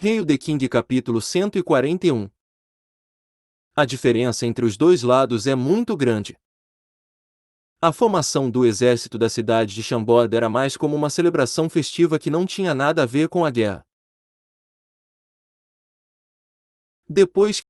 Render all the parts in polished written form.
Hail the King capítulo 141. A diferença entre os dois lados é muito grande. A formação do exército da cidade de Chambord era mais como uma celebração festiva que não tinha nada a ver com a guerra. Depois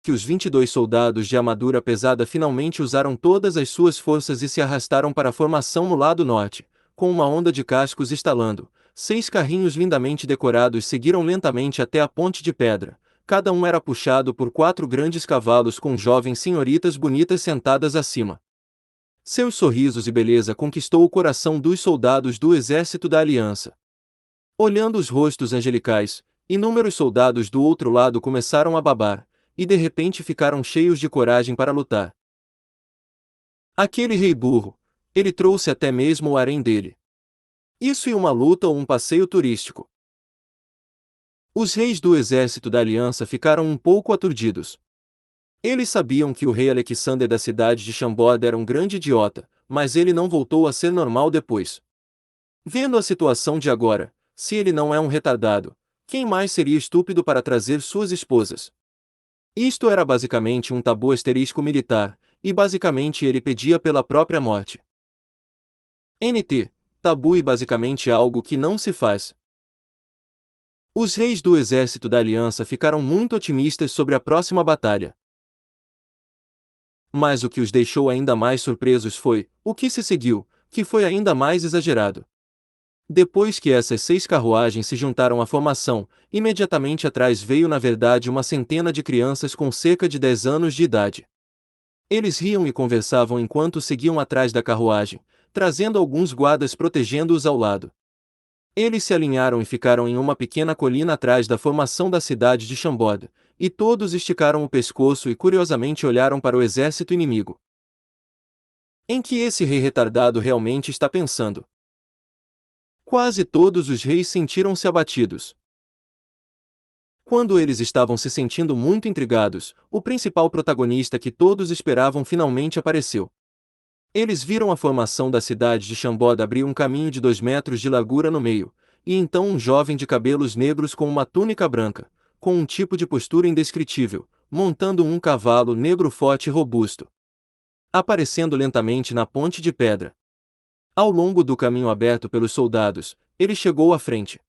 que os 22 soldados de armadura pesada finalmente usaram todas as suas forças e se arrastaram para a formação no lado norte, com uma onda de cascos estalando, 6 carrinhos lindamente decorados seguiram lentamente até a ponte de pedra. Cada um era puxado por 4 grandes cavalos com jovens senhoritas bonitas sentadas acima. Seus sorrisos e beleza conquistou o coração dos soldados do exército da aliança. Olhando os rostos angelicais, inúmeros soldados do outro lado começaram a babar, e de repente ficaram cheios de coragem para lutar. Aquele rei burro, ele trouxe até mesmo o harém dele. Isso e uma luta ou um passeio turístico. Os reis do exército da aliança ficaram um pouco aturdidos. Eles sabiam que o rei Alexander da cidade de Chambord era um grande idiota, mas ele não voltou a ser normal depois. Vendo a situação de agora, se ele não é um retardado, quem mais seria estúpido para trazer suas esposas? Isto era basicamente um tabu asterisco militar, e basicamente ele pedia pela própria morte. NT. Tabu e basicamente algo que não se faz. Os reis do exército da aliança ficaram muito otimistas sobre a próxima batalha. Mas o que os deixou ainda mais surpresos foi o que se seguiu, que foi ainda mais exagerado. Depois que essas 6 carruagens se juntaram à formação, imediatamente atrás veio na verdade uma centena de crianças com cerca de 10 anos de idade. Eles riam e conversavam enquanto seguiam atrás da carruagem, trazendo alguns guardas protegendo-os ao lado. Eles se alinharam e ficaram em uma pequena colina atrás da formação da cidade de Chambord, e todos esticaram o pescoço e curiosamente olharam para o exército inimigo. Em que esse rei retardado realmente está pensando? Quase todos os reis sentiram-se abatidos. Quando eles estavam se sentindo muito intrigados, o principal protagonista que todos esperavam finalmente apareceu. Eles viram a formação da cidade de Chambord abrir um caminho de 2 metros de largura no meio, e então um jovem de cabelos negros com uma túnica branca, com um tipo de postura indescritível, montando um cavalo negro forte e robusto, aparecendo lentamente na ponte de pedra. Ao longo do caminho aberto pelos soldados, ele chegou à frente.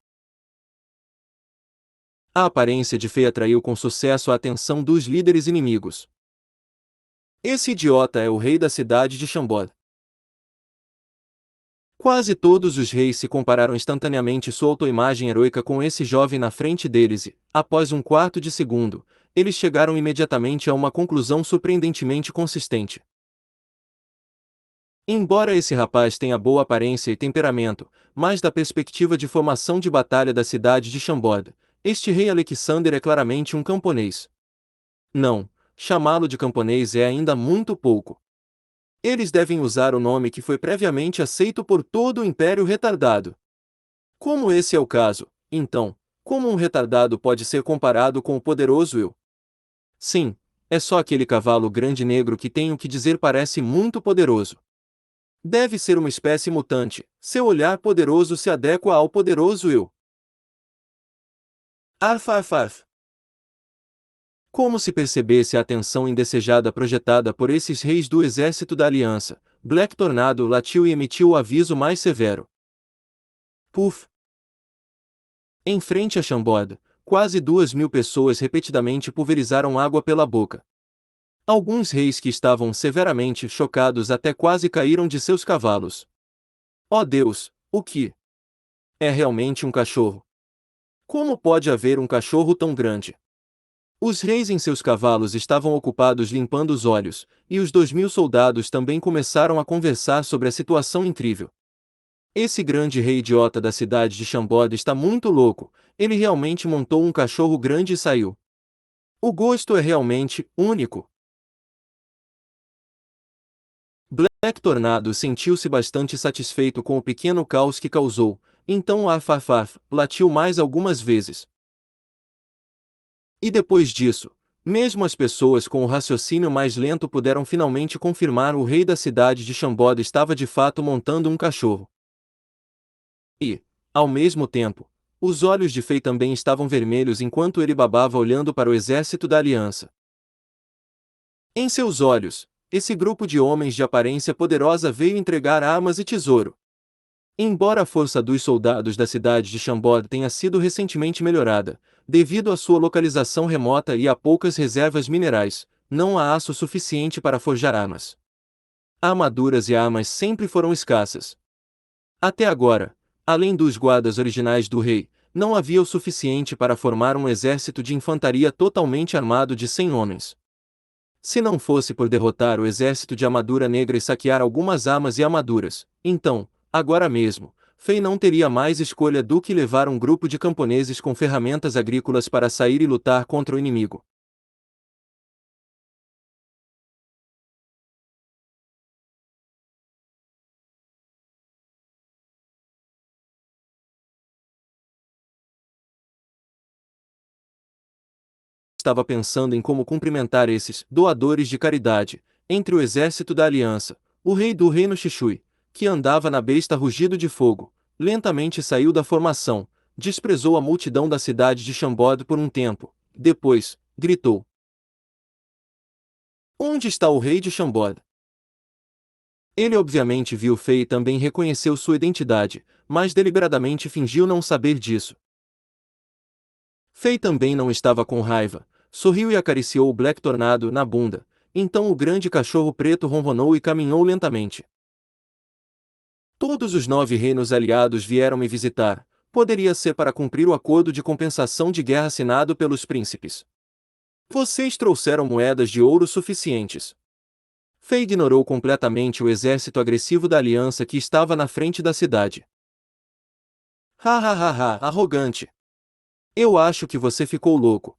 A aparência de Fei atraiu com sucesso a atenção dos líderes inimigos. Esse idiota é o rei da cidade de Chambord. Quase todos os reis se compararam instantaneamente sua autoimagem heroica com esse jovem na frente deles e, após um quarto de segundo, eles chegaram imediatamente a uma conclusão surpreendentemente consistente. Embora esse rapaz tenha boa aparência e temperamento, mas da perspectiva de formação de batalha da cidade de Chambord, este rei Alexander é claramente um camponês. Não, chamá-lo de camponês é ainda muito pouco. Eles devem usar o nome que foi previamente aceito por todo o Império Retardado. Como esse é o caso, então, como um retardado pode ser comparado com o poderoso eu? Sim, é só aquele cavalo grande negro que tenho que dizer parece muito poderoso. Deve ser uma espécie mutante, seu olhar poderoso se adequa ao poderoso eu. Arf arf arf. Como se percebesse a atenção indesejada projetada por esses reis do exército da aliança, Black Tornado latiu e emitiu o aviso mais severo. Puf! Em frente a Chambord, quase 2.000 pessoas repetidamente pulverizaram água pela boca. Alguns reis que estavam severamente chocados até quase caíram de seus cavalos. Oh Deus, o que? É realmente um cachorro? Como pode haver um cachorro tão grande? Os reis em seus cavalos estavam ocupados limpando os olhos, e os 2.000 soldados também começaram a conversar sobre a situação incrível. Esse grande rei idiota da cidade de Chambord está muito louco, ele realmente montou um cachorro grande e saiu. O gosto é realmente único. Black Tornado sentiu-se bastante satisfeito com o pequeno caos que causou, então Arf Arf Arf latiu mais algumas vezes. E depois disso, mesmo as pessoas com o raciocínio mais lento puderam finalmente confirmar o rei da cidade de Chambord estava de fato montando um cachorro. E, ao mesmo tempo, Os olhos de Fei também estavam vermelhos enquanto ele babava olhando para o exército da aliança. Em seus olhos, esse grupo de homens de aparência poderosa veio entregar armas e tesouro. Embora a força dos soldados da cidade de Chambord tenha sido recentemente melhorada, devido à sua localização remota e a poucas reservas minerais, não há aço suficiente para forjar armas. Armaduras e armas sempre foram escassas. Até agora, além dos guardas originais do rei, não havia o suficiente para formar um exército de infantaria totalmente armado de 100 homens. Se não fosse por derrotar o exército de armadura negra e saquear algumas armas e armaduras, então, agora mesmo, Fei não teria mais escolha do que levar um grupo de camponeses com ferramentas agrícolas para sair e lutar contra o inimigo. Estava pensando em como cumprimentar esses doadores de caridade, entre o exército da aliança, o rei do reino Xixui, que andava na besta rugido de fogo, lentamente saiu da formação, desprezou a multidão da cidade de Chambord por um tempo, depois, gritou: Onde está o rei de Chambord? Ele obviamente viu Fei e também reconheceu sua identidade, mas deliberadamente fingiu não saber disso. Fei também não estava com raiva, sorriu e acariciou o Black Tornado na bunda, então o grande cachorro preto ronronou e caminhou lentamente. Todos os 9 reinos aliados vieram me visitar, poderia ser para cumprir o acordo de compensação de guerra assinado pelos príncipes. Vocês trouxeram moedas de ouro suficientes. Fei ignorou completamente o exército agressivo da aliança que estava na frente da cidade. Ha ha ha ha, arrogante! Eu acho que você ficou louco.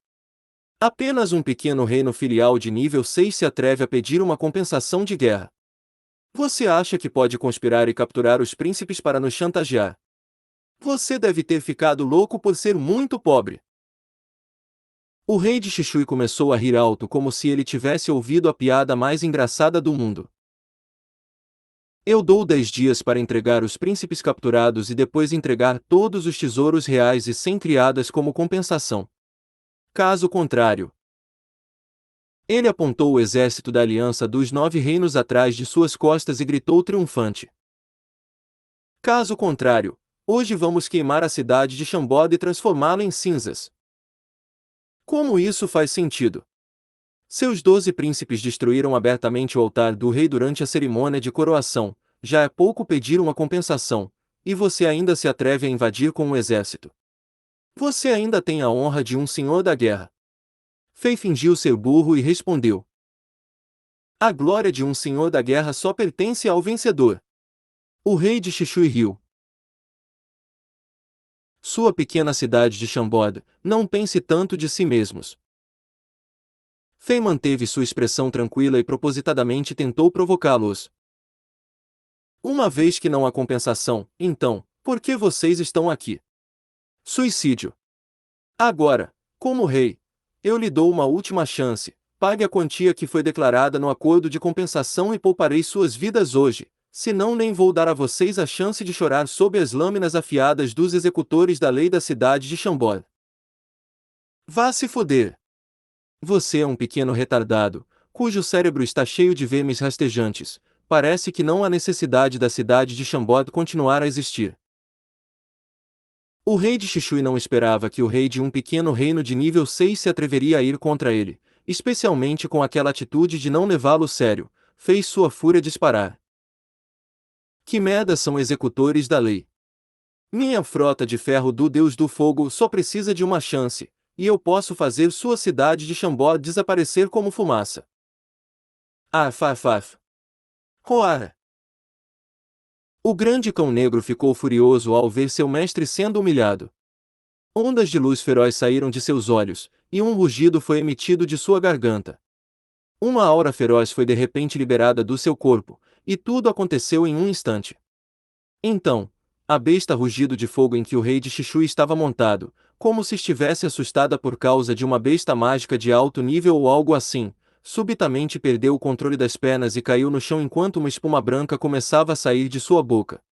Apenas um pequeno reino filial de nível 6 se atreve a pedir uma compensação de guerra. Você acha que pode conspirar e capturar os príncipes para nos chantagear? Você deve ter ficado louco por ser muito pobre. O rei de Xixui começou a rir alto como se ele tivesse ouvido a piada mais engraçada do mundo. Eu dou 10 dias para entregar os príncipes capturados e depois entregar todos os tesouros reais e 100 criadas como compensação. Caso contrário, ele apontou o exército da aliança dos 9 reinos atrás de suas costas e gritou triunfante. Caso contrário, hoje vamos queimar a cidade de Chambord e transformá-la em cinzas. Como isso faz sentido? Seus 12 príncipes destruíram abertamente o altar do rei durante a cerimônia de coroação, já é pouco pedir uma compensação, e você ainda se atreve a invadir com um exército. Você ainda tem a honra de um senhor da guerra. Fei fingiu ser burro e respondeu: A glória de um senhor da guerra só pertence ao vencedor. O rei de Xixui riu. Sua pequena cidade de Chambord, não pense tanto de si mesmos. Fei manteve sua expressão tranquila e propositadamente tentou provocá-los. Uma vez que não há compensação, então, por que vocês estão aqui? Suicídio. Agora, como rei, eu lhe dou uma última chance, pague a quantia que foi declarada no acordo de compensação e pouparei suas vidas hoje, senão nem vou dar a vocês a chance de chorar sob as lâminas afiadas dos executores da lei da cidade de Chambord. Vá se foder! Você é um pequeno retardado, cujo cérebro está cheio de vermes rastejantes. Parece que não há necessidade da cidade de Chambord continuar a existir. O rei de Xixui não esperava que o rei de um pequeno reino de nível 6 se atreveria a ir contra ele, especialmente com aquela atitude de não levá-lo sério, fez sua fúria disparar. Que merda são executores da lei? Minha frota de ferro do Deus do Fogo só precisa de uma chance, e eu posso fazer sua cidade de Chambord desaparecer como fumaça. Arf arf arf. Roar! O grande cão negro ficou furioso ao ver seu mestre sendo humilhado. Ondas de luz feroz saíram de seus olhos, e um rugido foi emitido de sua garganta. Uma aura feroz foi de repente liberada do seu corpo, e tudo aconteceu em um instante. Então, a besta rugido de fogo em que o rei de Xixui estava montado, como se estivesse assustada por causa de uma besta mágica de alto nível ou algo assim, subitamente perdeu o controle das pernas e caiu no chão enquanto uma espuma branca começava a sair de sua boca.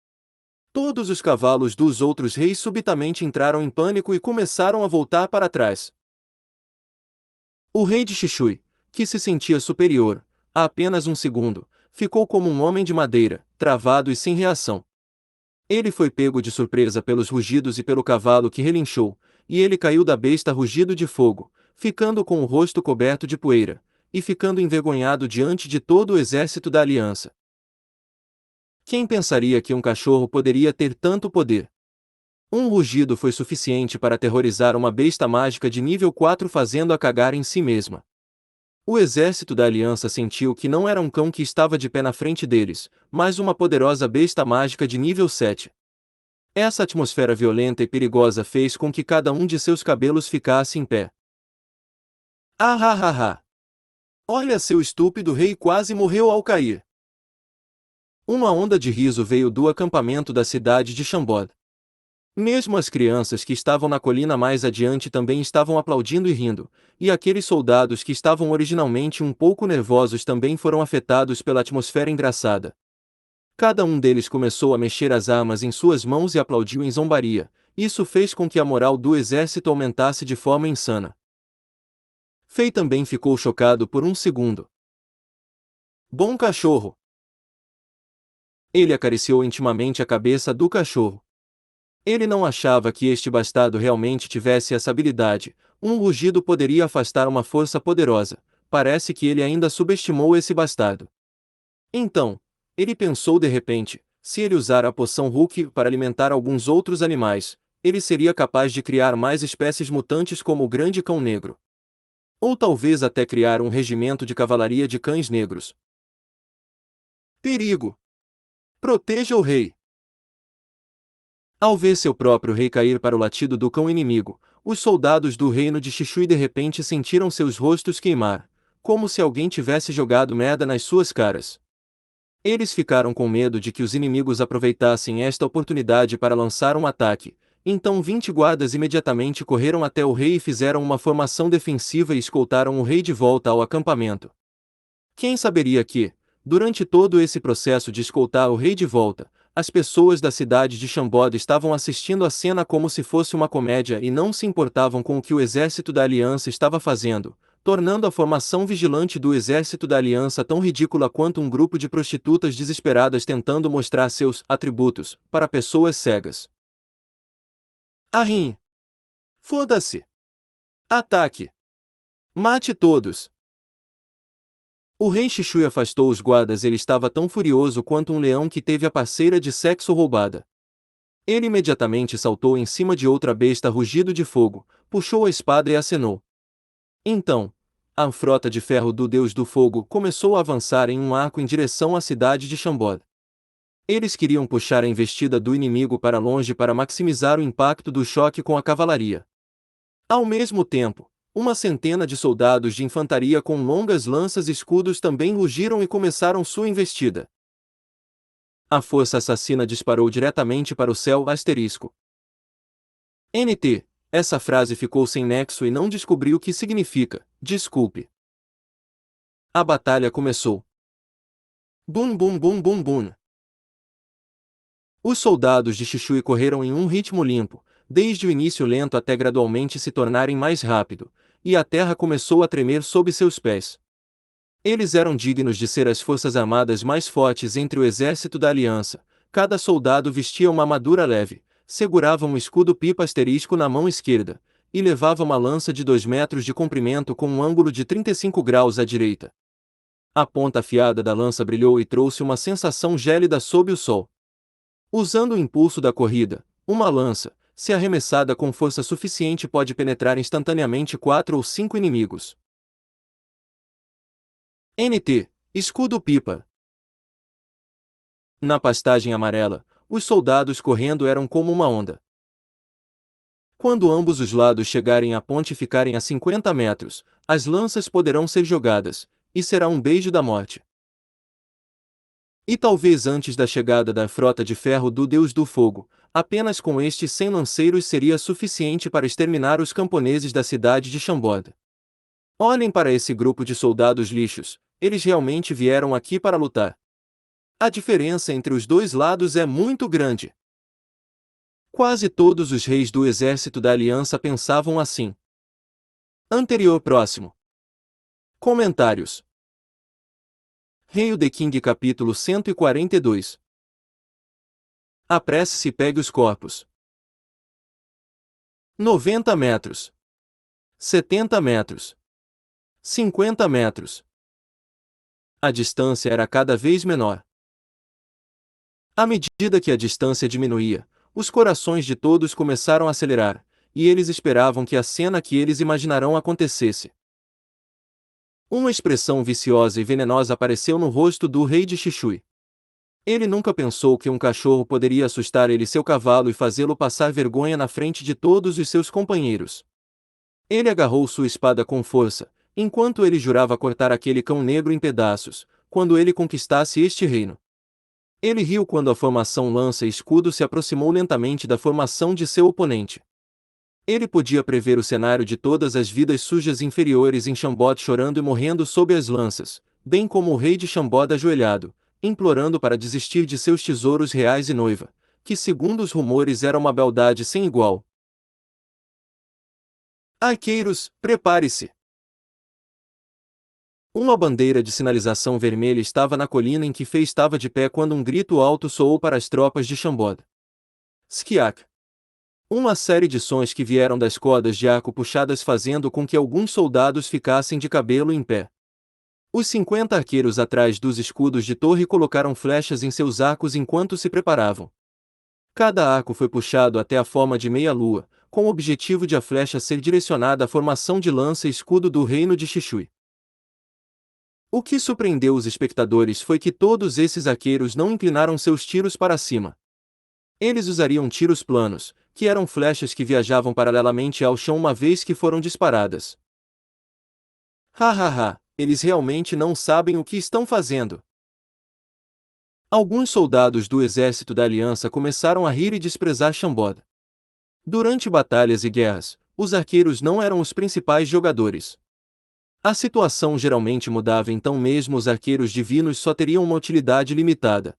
Todos os cavalos dos outros reis subitamente entraram em pânico e começaram a voltar para trás. O rei de Xixui, que se sentia superior, a apenas um segundo, ficou como um homem de madeira, travado e sem reação. Ele foi pego de surpresa pelos rugidos e pelo cavalo que relinchou, e ele caiu da besta rugido de fogo, ficando com o rosto coberto de poeira, e ficando envergonhado diante de todo o exército da aliança. Quem pensaria que um cachorro poderia ter tanto poder? Um rugido foi suficiente para aterrorizar uma besta mágica de nível 4 fazendo-a cagar em si mesma. O exército da aliança sentiu que não era um cão que estava de pé na frente deles, mas uma poderosa besta mágica de nível 7. Essa atmosfera violenta e perigosa fez com que cada um de seus cabelos ficasse em pé. Ah ah ah ah! Olha, seu estúpido rei quase morreu ao cair. Uma onda de riso veio do acampamento da cidade de Chambord. Mesmo as crianças que estavam na colina mais adiante também estavam aplaudindo e rindo, e aqueles soldados que estavam originalmente um pouco nervosos também foram afetados pela atmosfera engraçada. Cada um deles começou a mexer as armas em suas mãos e aplaudiu em zombaria. Isso fez com que a moral do exército aumentasse de forma insana. Fei também ficou chocado por um segundo. Bom cachorro! Ele acariciou intimamente a cabeça do cachorro. Ele não achava que este bastardo realmente tivesse essa habilidade. Um rugido poderia afastar uma força poderosa. Parece que ele ainda subestimou esse bastardo. Então, ele pensou de repente, se ele usar a poção Hulk para alimentar alguns outros animais, ele seria capaz de criar mais espécies mutantes como o Grande Cão Negro. Ou talvez até criar um regimento de cavalaria de cães negros. Perigo! Proteja o rei! Ao ver seu próprio rei cair para o latido do cão inimigo, os soldados do reino de Xixui de repente sentiram seus rostos queimar, como se alguém tivesse jogado merda nas suas caras. Eles ficaram com medo de que os inimigos aproveitassem esta oportunidade para lançar um ataque, então 20 guardas imediatamente correram até o rei e fizeram uma formação defensiva e escoltaram o rei de volta ao acampamento. Quem saberia que, durante todo esse processo de escoltar o rei de volta, as pessoas da cidade de Chambord estavam assistindo a cena como se fosse uma comédia e não se importavam com o que o exército da aliança estava fazendo, tornando a formação vigilante do exército da aliança tão ridícula quanto um grupo de prostitutas desesperadas tentando mostrar seus atributos para pessoas cegas. Arrim! Foda-se! Ataque! Mate todos! O rei Xixui afastou os guardas. Ele estava tão furioso quanto um leão que teve a parceira de sexo roubada. Ele imediatamente saltou em cima de outra besta rugido de fogo, puxou a espada e acenou. Então, a frota de ferro do Deus do Fogo começou a avançar em um arco em direção à cidade de Chambord. Eles queriam puxar a investida do inimigo para longe para maximizar o impacto do choque com a cavalaria. Ao mesmo tempo, uma centena de soldados de infantaria com longas lanças e escudos também rugiram e começaram sua investida. A força assassina disparou diretamente para o céu asterisco. NT. Essa frase ficou sem nexo e não descobri o que significa, desculpe. A batalha começou. Bum bum bum bum bum. Os soldados de Xixui correram em um ritmo limpo, desde o início lento até gradualmente se tornarem mais rápido, e a terra começou a tremer sob seus pés. Eles eram dignos de ser as forças armadas mais fortes entre o exército da aliança. Cada soldado vestia uma armadura leve, segurava um escudo pipa asterisco na mão esquerda, e levava uma lança de 2 metros de comprimento com um ângulo de 35 graus à direita. A ponta afiada da lança brilhou e trouxe uma sensação gélida sob o sol. Usando o impulso da corrida, uma lança, se arremessada com força suficiente, pode penetrar instantaneamente 4 ou 5 inimigos. NT. Escudo-pipa. Na pastagem amarela, os soldados correndo eram como uma onda. Quando ambos os lados chegarem à ponte e ficarem a 50 metros, as lanças poderão ser jogadas, e será um beijo da morte. E talvez antes da chegada da frota de ferro do Deus do Fogo, apenas com estes 100 lanceiros seria suficiente para exterminar os camponeses da cidade de Chambord. Olhem para esse grupo de soldados lixos, eles realmente vieram aqui para lutar. A diferença entre os dois lados é muito grande. Quase todos os reis do exército da aliança pensavam assim. Anterior próximo. Comentários. Rei the King capítulo 142. Apresse-se e pegue os corpos. 90 metros. 70 metros. 50 metros. A distância era cada vez menor. À medida que a distância diminuía, os corações de todos começaram a acelerar, e eles esperavam que a cena que eles imaginarão acontecesse. Uma expressão viciosa e venenosa apareceu no rosto do rei de Xixui. Ele nunca pensou que um cachorro poderia assustar ele e seu cavalo e fazê-lo passar vergonha na frente de todos os seus companheiros. Ele agarrou sua espada com força, enquanto ele jurava cortar aquele cão negro em pedaços, quando ele conquistasse este reino. Ele riu quando a formação lança e escudo se aproximou lentamente da formação de seu oponente. Ele podia prever o cenário de todas as vidas sujas inferiores em Chambord chorando e morrendo sob as lanças, bem como o rei de Chambord ajoelhado, implorando para desistir de seus tesouros reais e noiva, que segundo os rumores era uma beldade sem igual. Arqueiros, prepare-se! Uma bandeira de sinalização vermelha estava na colina em que Fei estava de pé quando um grito alto soou para as tropas de Chambord. Skiak! Uma série de sons que vieram das cordas de arco puxadas fazendo com que alguns soldados ficassem de cabelo em pé. Os 50 arqueiros atrás dos escudos de torre colocaram flechas em seus arcos enquanto se preparavam. Cada arco foi puxado até a forma de meia-lua, com o objetivo de a flecha ser direcionada à formação de lança e escudo do reino de Xixui. O que surpreendeu os espectadores foi que todos esses arqueiros não inclinaram seus tiros para cima. Eles usariam tiros planos, que eram flechas que viajavam paralelamente ao chão uma vez que foram disparadas. Hahaha, eles realmente não sabem o que estão fazendo. Alguns soldados do exército da aliança começaram a rir e desprezar Chambord. Durante batalhas e guerras, os arqueiros não eram os principais jogadores. A situação geralmente mudava, então mesmo os arqueiros divinos só teriam uma utilidade limitada.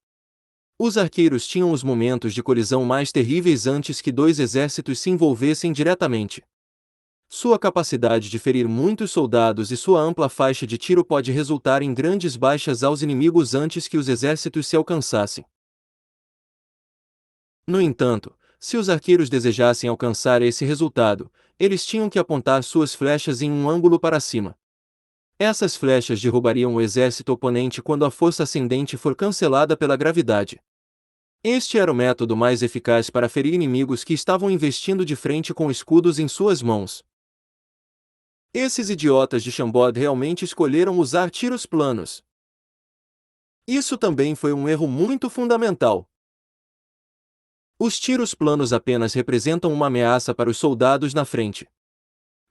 Os arqueiros tinham os momentos de colisão mais terríveis antes que dois exércitos se envolvessem diretamente. Sua capacidade de ferir muitos soldados e sua ampla faixa de tiro pode resultar em grandes baixas aos inimigos antes que os exércitos se alcançassem. No entanto, se os arqueiros desejassem alcançar esse resultado, eles tinham que apontar suas flechas em um ângulo para cima. Essas flechas derrubariam o exército oponente quando a força ascendente for cancelada pela gravidade. Este era o método mais eficaz para ferir inimigos que estavam investindo de frente com escudos em suas mãos. Esses idiotas de Chambord realmente escolheram usar tiros planos. Isso também foi um erro muito fundamental. Os tiros planos apenas representam uma ameaça para os soldados na frente.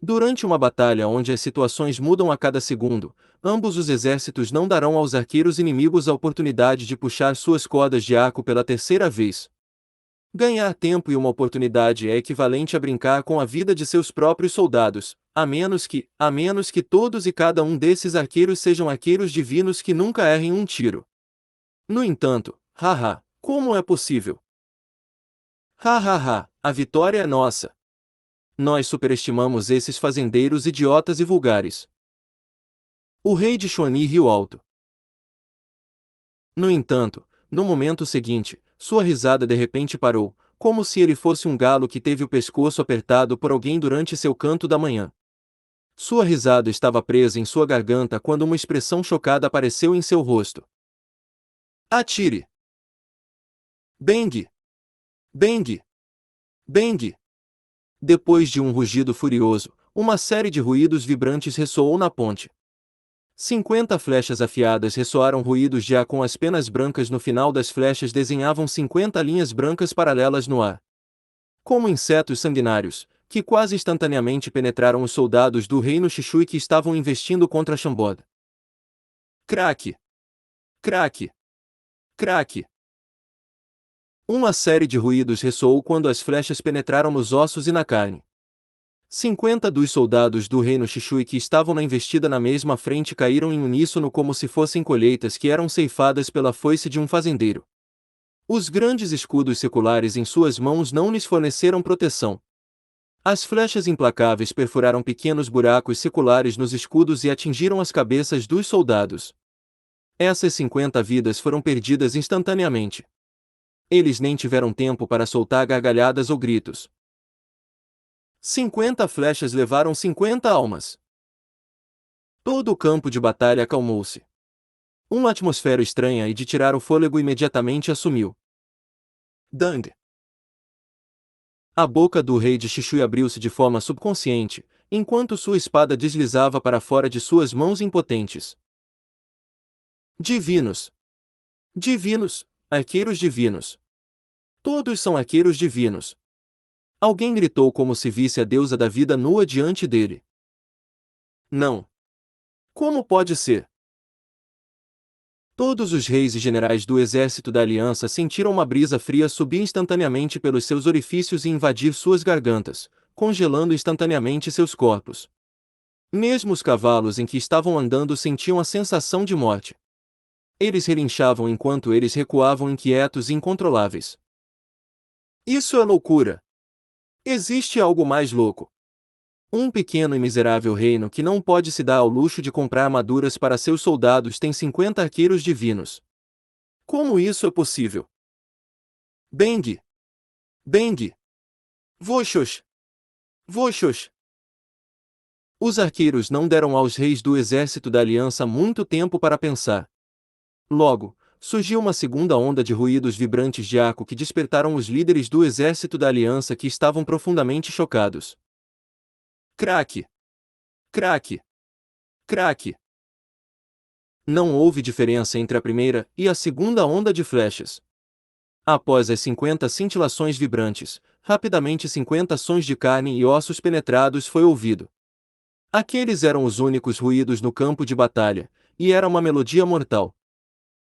Durante uma batalha onde as situações mudam a cada segundo, ambos os exércitos não darão aos arqueiros inimigos a oportunidade de puxar suas cordas de arco pela terceira vez. Ganhar tempo e uma oportunidade é equivalente a brincar com a vida de seus próprios soldados, a menos que todos e cada um desses arqueiros sejam arqueiros divinos que nunca errem um tiro. No entanto, como é possível? A vitória é nossa. Nós superestimamos esses fazendeiros idiotas e vulgares. O rei de Xuani riu alto. No entanto, no momento seguinte, sua risada de repente parou, como se ele fosse um galo que teve o pescoço apertado por alguém durante seu canto da manhã. Sua risada estava presa em sua garganta quando uma expressão chocada apareceu em seu rosto. Atire! Bang! Bang! Bang! Depois de um rugido furioso, uma série de ruídos vibrantes ressoou na ponte. 50 flechas afiadas ressoaram ruídos já com as penas brancas no final das flechas desenhavam 50 linhas brancas paralelas no ar. Como insetos sanguinários, que quase instantaneamente penetraram os soldados do reino Xixui que estavam investindo contra Chambord. Craque! Craque! Craque! Uma série de ruídos ressoou quando as flechas penetraram nos ossos e na carne. 50 dos soldados do reino Xixui que estavam na investida na mesma frente caíram em uníssono como se fossem colheitas que eram ceifadas pela foice de um fazendeiro. Os grandes escudos seculares em suas mãos não lhes forneceram proteção. As flechas implacáveis perfuraram pequenos buracos seculares nos escudos e atingiram as cabeças dos soldados. Essas 50 vidas foram perdidas instantaneamente. Eles nem tiveram tempo para soltar gargalhadas ou gritos. 50 flechas levaram 50 almas. Todo o campo de batalha acalmou-se. Uma atmosfera estranha e de tirar o fôlego imediatamente assumiu. Dang! A boca do rei de Xixui abriu-se de forma subconsciente, enquanto sua espada deslizava para fora de suas mãos impotentes. Divinos! Divinos! Arqueiros divinos! Todos são arqueiros divinos! Alguém gritou como se visse a deusa da vida nua diante dele. Não! Como pode ser? Todos os reis e generais do exército da aliança sentiram uma brisa fria subir instantaneamente pelos seus orifícios e invadir suas gargantas, congelando instantaneamente seus corpos. Mesmo os cavalos em que estavam andando sentiam a sensação de morte. Eles relinchavam enquanto eles recuavam inquietos e incontroláveis. Isso é loucura! Existe algo mais louco. Um pequeno e miserável reino que não pode se dar ao luxo de comprar armaduras para seus soldados tem 50 arqueiros divinos. Como isso é possível? Bang! Bang! Voxos! Voxos! Os arqueiros não deram aos reis do exército da aliança muito tempo para pensar. Logo, surgiu uma segunda onda de ruídos vibrantes de arco que despertaram os líderes do exército da aliança que estavam profundamente chocados. Craque! Craque! Craque! Não houve diferença entre a primeira e a segunda onda de flechas. Após as 50 cintilações vibrantes, rapidamente 50 sons de carne e ossos penetrados foi ouvido. Aqueles eram os únicos ruídos no campo de batalha, e era uma melodia mortal.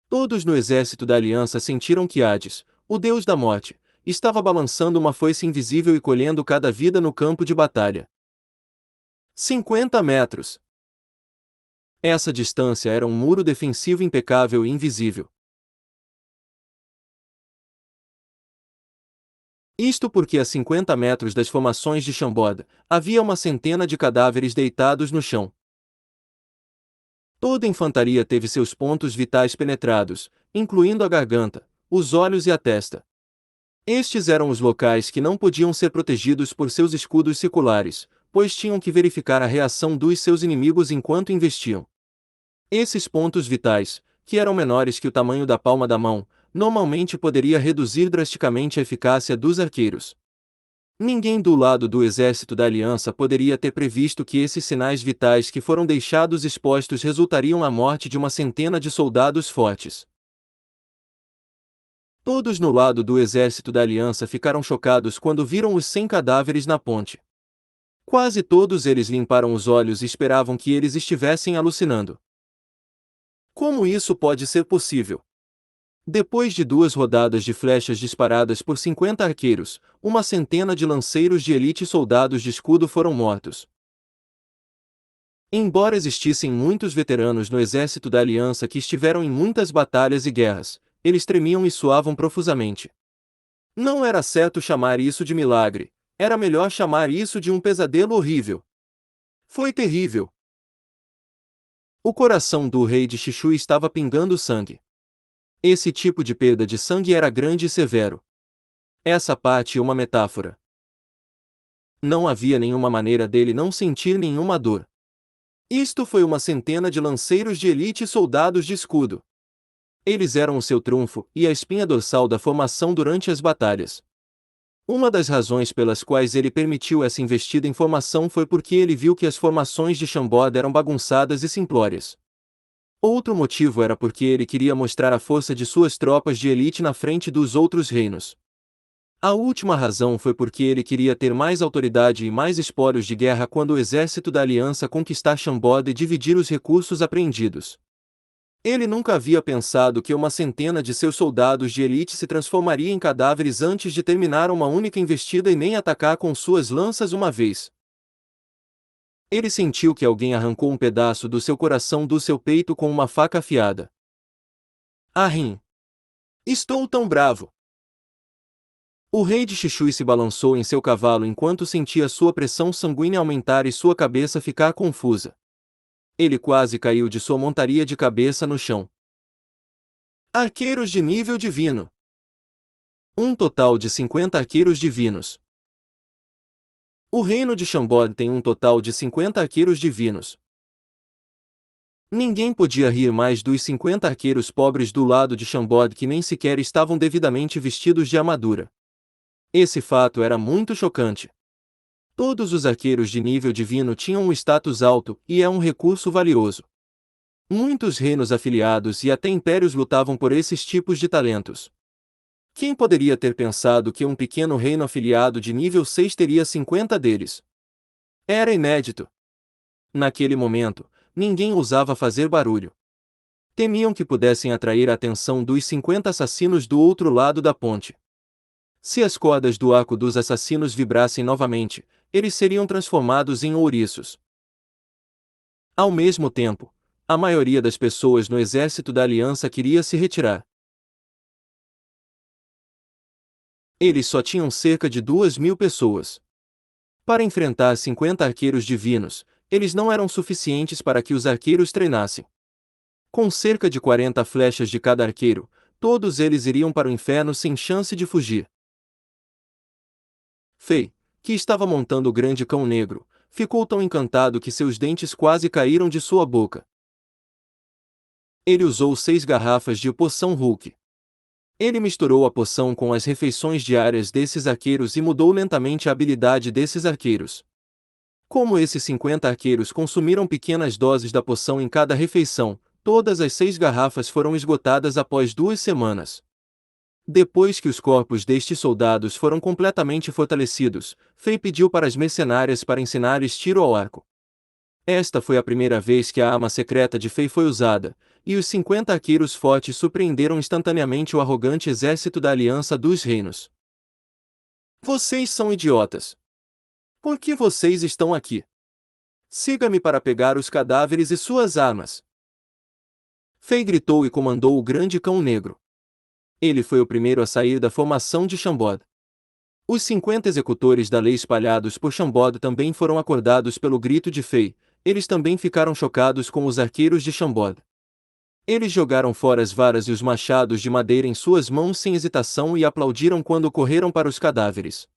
Todos no exército da aliança sentiram que Hades, o deus da morte, estava balançando uma foice invisível e colhendo cada vida no campo de batalha. 50 metros! Essa distância era um muro defensivo impecável e invisível. Isto porque a 50 metros das formações de Chambord, havia uma centena de cadáveres deitados no chão. Toda a infantaria teve seus pontos vitais penetrados, incluindo a garganta, os olhos e a testa. Estes eram os locais que não podiam ser protegidos por seus escudos seculares, pois tinham que verificar a reação dos seus inimigos enquanto investiam. Esses pontos vitais, que eram menores que o tamanho da palma da mão, normalmente poderia reduzir drasticamente a eficácia dos arqueiros. Ninguém do lado do exército da aliança poderia ter previsto que esses sinais vitais que foram deixados expostos resultariam na morte de uma centena de soldados fortes. Todos no lado do exército da aliança ficaram chocados quando viram os 100 cadáveres na ponte. Quase todos eles limparam os olhos e esperavam que eles estivessem alucinando. Como isso pode ser possível? Depois de 2 rodadas de flechas disparadas por 50 arqueiros, uma centena de lanceiros de elite e soldados de escudo foram mortos. Embora existissem muitos veteranos no exército da aliança que estiveram em muitas batalhas e guerras, eles tremiam e suavam profusamente. Não era certo chamar isso de milagre, era melhor chamar isso de um pesadelo horrível. Foi terrível. O coração do rei de Xixui estava pingando sangue. Esse tipo de perda de sangue era grande e severo. Essa parte é uma metáfora. Não havia nenhuma maneira dele não sentir nenhuma dor. Isto foi uma centena de lanceiros de elite e soldados de escudo. Eles eram o seu trunfo e a espinha dorsal da formação durante as batalhas. Uma das razões pelas quais ele permitiu essa investida em formação foi porque ele viu que as formações de Chambord eram bagunçadas e simplórias. Outro motivo era porque ele queria mostrar a força de suas tropas de elite na frente dos outros reinos. A última razão foi porque ele queria ter mais autoridade e mais espólios de guerra quando o exército da aliança conquistar Chambord e dividir os recursos apreendidos. Ele nunca havia pensado que uma centena de seus soldados de elite se transformaria em cadáveres antes de terminar uma única investida e nem atacar com suas lanças uma vez. Ele sentiu que alguém arrancou um pedaço do seu coração do seu peito com uma faca afiada. Ahim! Estou tão bravo! O rei de Xixui se balançou em seu cavalo enquanto sentia sua pressão sanguínea aumentar e sua cabeça ficar confusa. Ele quase caiu de sua montaria de cabeça no chão. Arqueiros de nível divino. Um total de 50 arqueiros divinos. O reino de Chambord tem um total de 50 arqueiros divinos. Ninguém podia rir mais dos 50 arqueiros pobres do lado de Chambord que nem sequer estavam devidamente vestidos de armadura. Esse fato era muito chocante. Todos os arqueiros de nível divino tinham um status alto e é um recurso valioso. Muitos reinos afiliados e até impérios lutavam por esses tipos de talentos. Quem poderia ter pensado que um pequeno reino afiliado de nível 6 teria 50 deles? Era inédito. Naquele momento, ninguém ousava fazer barulho. Temiam que pudessem atrair a atenção dos 50 assassinos do outro lado da ponte. Se as cordas do arco dos assassinos vibrassem novamente, eles seriam transformados em ouriços. Ao mesmo tempo, a maioria das pessoas no exército da Aliança queria se retirar. Eles só tinham cerca de 2.000 pessoas. Para enfrentar 50 arqueiros divinos, eles não eram suficientes para que os arqueiros treinassem. Com cerca de 40 flechas de cada arqueiro, todos eles iriam para o inferno sem chance de fugir. Fei, que estava montando o grande cão negro, ficou tão encantado que seus dentes quase caíram de sua boca. Ele usou 6 garrafas de poção Hulk. Ele misturou a poção com as refeições diárias desses arqueiros e mudou lentamente a habilidade desses arqueiros. Como esses 50 arqueiros consumiram pequenas doses da poção em cada refeição, todas as 6 garrafas foram esgotadas após 2 semanas. Depois que os corpos destes soldados foram completamente fortalecidos, Fei pediu para as mercenárias para ensinar-lhes tiro ao arco. Esta foi a primeira vez que a arma secreta de Fei foi usada, e os 50 arqueiros fortes surpreenderam instantaneamente o arrogante exército da Aliança dos Reinos. Vocês são idiotas! Por que vocês estão aqui? Siga-me para pegar os cadáveres e suas armas! Fei gritou e comandou o grande cão negro. Ele foi o primeiro a sair da formação de Chambord. Os 50 executores da lei espalhados por Chambord também foram acordados pelo grito de Fei. Eles também ficaram chocados com os arqueiros de Chambord. Eles jogaram fora as varas e os machados de madeira em suas mãos sem hesitação e aplaudiram quando correram para os cadáveres.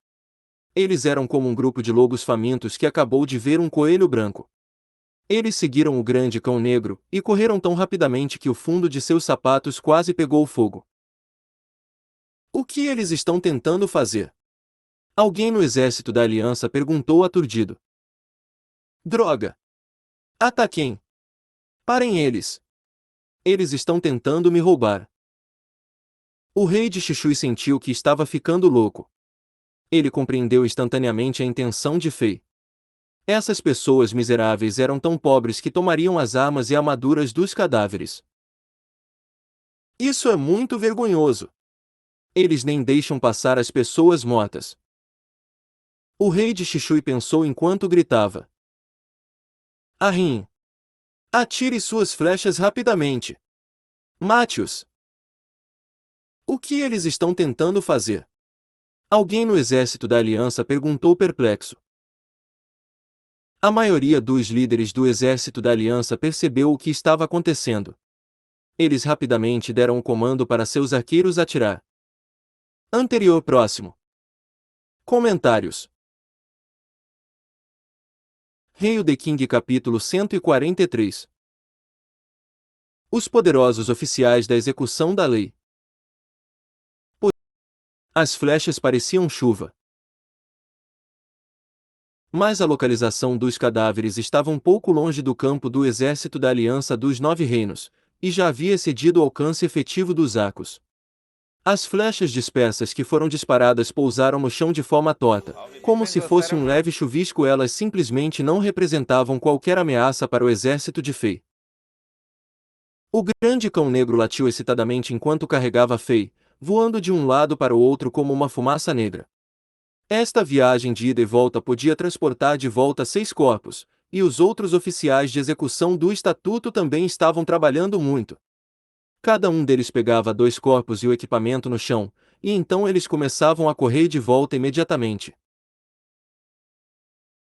Eles eram como um grupo de lobos famintos que acabou de ver um coelho branco. Eles seguiram o grande cão negro e correram tão rapidamente que o fundo de seus sapatos quase pegou fogo. O que eles estão tentando fazer? Alguém no exército da Aliança perguntou aturdido. Droga! Ataquem! Parem eles! Eles estão tentando me roubar. O rei de Xixui sentiu que estava ficando louco. Ele compreendeu instantaneamente a intenção de Fei. Essas pessoas miseráveis eram tão pobres que tomariam as armas e armaduras dos cadáveres. Isso é muito vergonhoso! Eles nem deixam passar as pessoas mortas. O rei de Xixui pensou enquanto gritava. Ahrim! Atire suas flechas rapidamente! Mate-os! O que eles estão tentando fazer? Alguém no exército da Aliança perguntou perplexo. A maioria dos líderes do exército da Aliança percebeu o que estava acontecendo. Eles rapidamente deram o comando para seus arqueiros atirar. Anterior próximo. Comentários. Rei The King capítulo 143. Os poderosos oficiais da execução da lei. As flechas pareciam chuva. Mas a localização dos cadáveres estava um pouco longe do campo do exército da Aliança dos 9 Reinos, e já havia excedido o alcance efetivo dos arcos. As flechas dispersas que foram disparadas pousaram no chão de forma torta, como se fosse um leve chuvisco. Elas simplesmente não representavam qualquer ameaça para o exército de Fei. O grande cão negro latiu excitadamente enquanto carregava Fei, voando de um lado para o outro como uma fumaça negra. Esta viagem de ida e volta podia transportar de volta 6 corpos, e os outros oficiais de execução do estatuto também estavam trabalhando muito. Cada um deles pegava 2 corpos e o equipamento no chão, e então eles começavam a correr de volta imediatamente.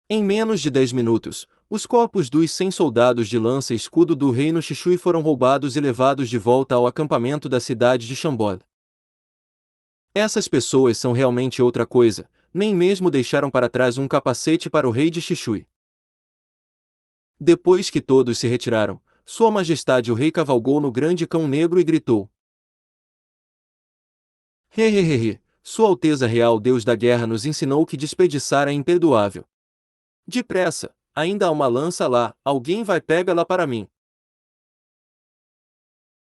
Em menos de 10 minutos, os corpos dos 100 soldados de lança e escudo do reino Xixui foram roubados e levados de volta ao acampamento da cidade de Chambord. Essas pessoas são realmente outra coisa, nem mesmo deixaram para trás um capacete para o rei de Xixui. Depois que todos se retiraram, Sua Majestade o rei cavalgou no grande cão negro e gritou: Hehehehe, Sua Alteza Real Deus da Guerra nos ensinou que desperdiçar é imperdoável. Depressa, ainda há uma lança lá, alguém vai pegá-la para mim.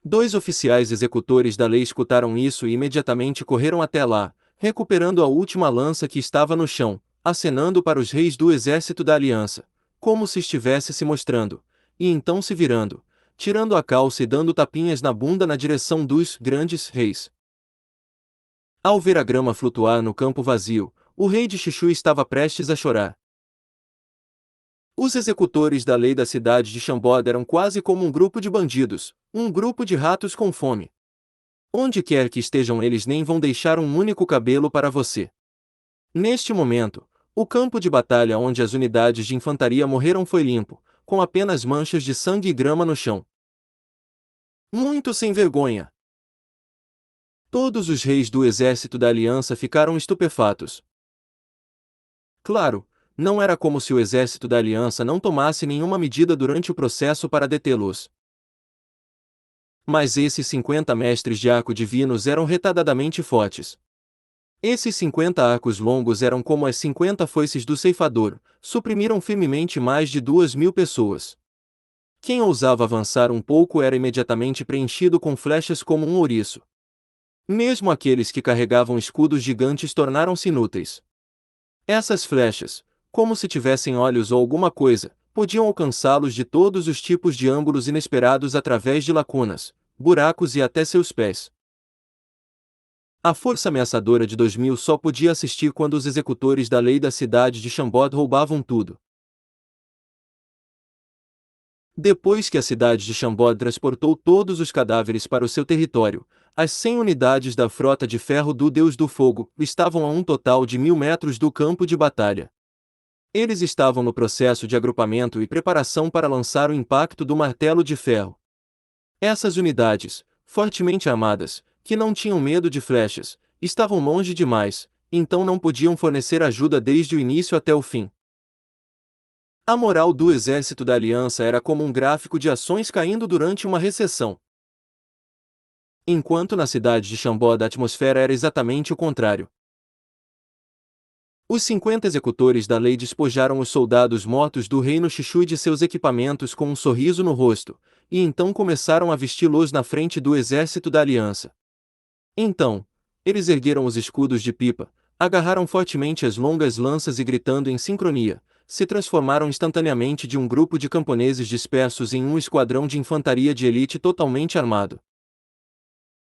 2 oficiais executores da lei escutaram isso e imediatamente correram até lá, recuperando a última lança que estava no chão, acenando para os reis do exército da aliança, como se estivesse se mostrando, e então se virando, tirando a calça e dando tapinhas na bunda na direção dos grandes reis. Ao ver a grama flutuar no campo vazio, o rei de Xixui estava prestes a chorar. Os executores da lei da cidade de Chambord eram quase como um grupo de bandidos, um grupo de ratos com fome. Onde quer que estejam eles nem vão deixar um único cabelo para você. Neste momento, o campo de batalha onde as unidades de infantaria morreram foi limpo, com apenas manchas de sangue e grama no chão. Muito sem vergonha! Todos os reis do exército da aliança ficaram estupefatos. Claro, não era como se o exército da aliança não tomasse nenhuma medida durante o processo para detê-los. Mas esses 50 mestres de arco divinos eram retardadamente fortes. Esses 50 arcos longos eram como as 50 foices do ceifador, suprimiram firmemente mais de 2.000 pessoas. Quem ousava avançar um pouco era imediatamente preenchido com flechas como um ouriço. Mesmo aqueles que carregavam escudos gigantes tornaram-se inúteis. Essas flechas, como se tivessem olhos ou alguma coisa, podiam alcançá-los de todos os tipos de ângulos inesperados através de lacunas, buracos e até seus pés. A força ameaçadora de 2.000 só podia assistir quando os executores da lei da cidade de Chambord roubavam tudo. Depois que a cidade de Chambord transportou todos os cadáveres para o seu território, as 100 unidades da frota de ferro do Deus do Fogo estavam a um total de 1.000 metros do campo de batalha. Eles estavam no processo de agrupamento e preparação para lançar o impacto do martelo de ferro. Essas unidades, fortemente armadas, que não tinham medo de flechas, estavam longe demais, então não podiam fornecer ajuda desde o início até o fim. A moral do exército da aliança era como um gráfico de ações caindo durante uma recessão. Enquanto na cidade de Chambord a atmosfera era exatamente o contrário. Os 50 executores da lei despojaram os soldados mortos do reino Xixui de seus equipamentos com um sorriso no rosto, e então começaram a vesti-los na frente do exército da aliança. Então, eles ergueram os escudos de pipa, agarraram fortemente as longas lanças e gritando em sincronia, se transformaram instantaneamente de um grupo de camponeses dispersos em um esquadrão de infantaria de elite totalmente armado.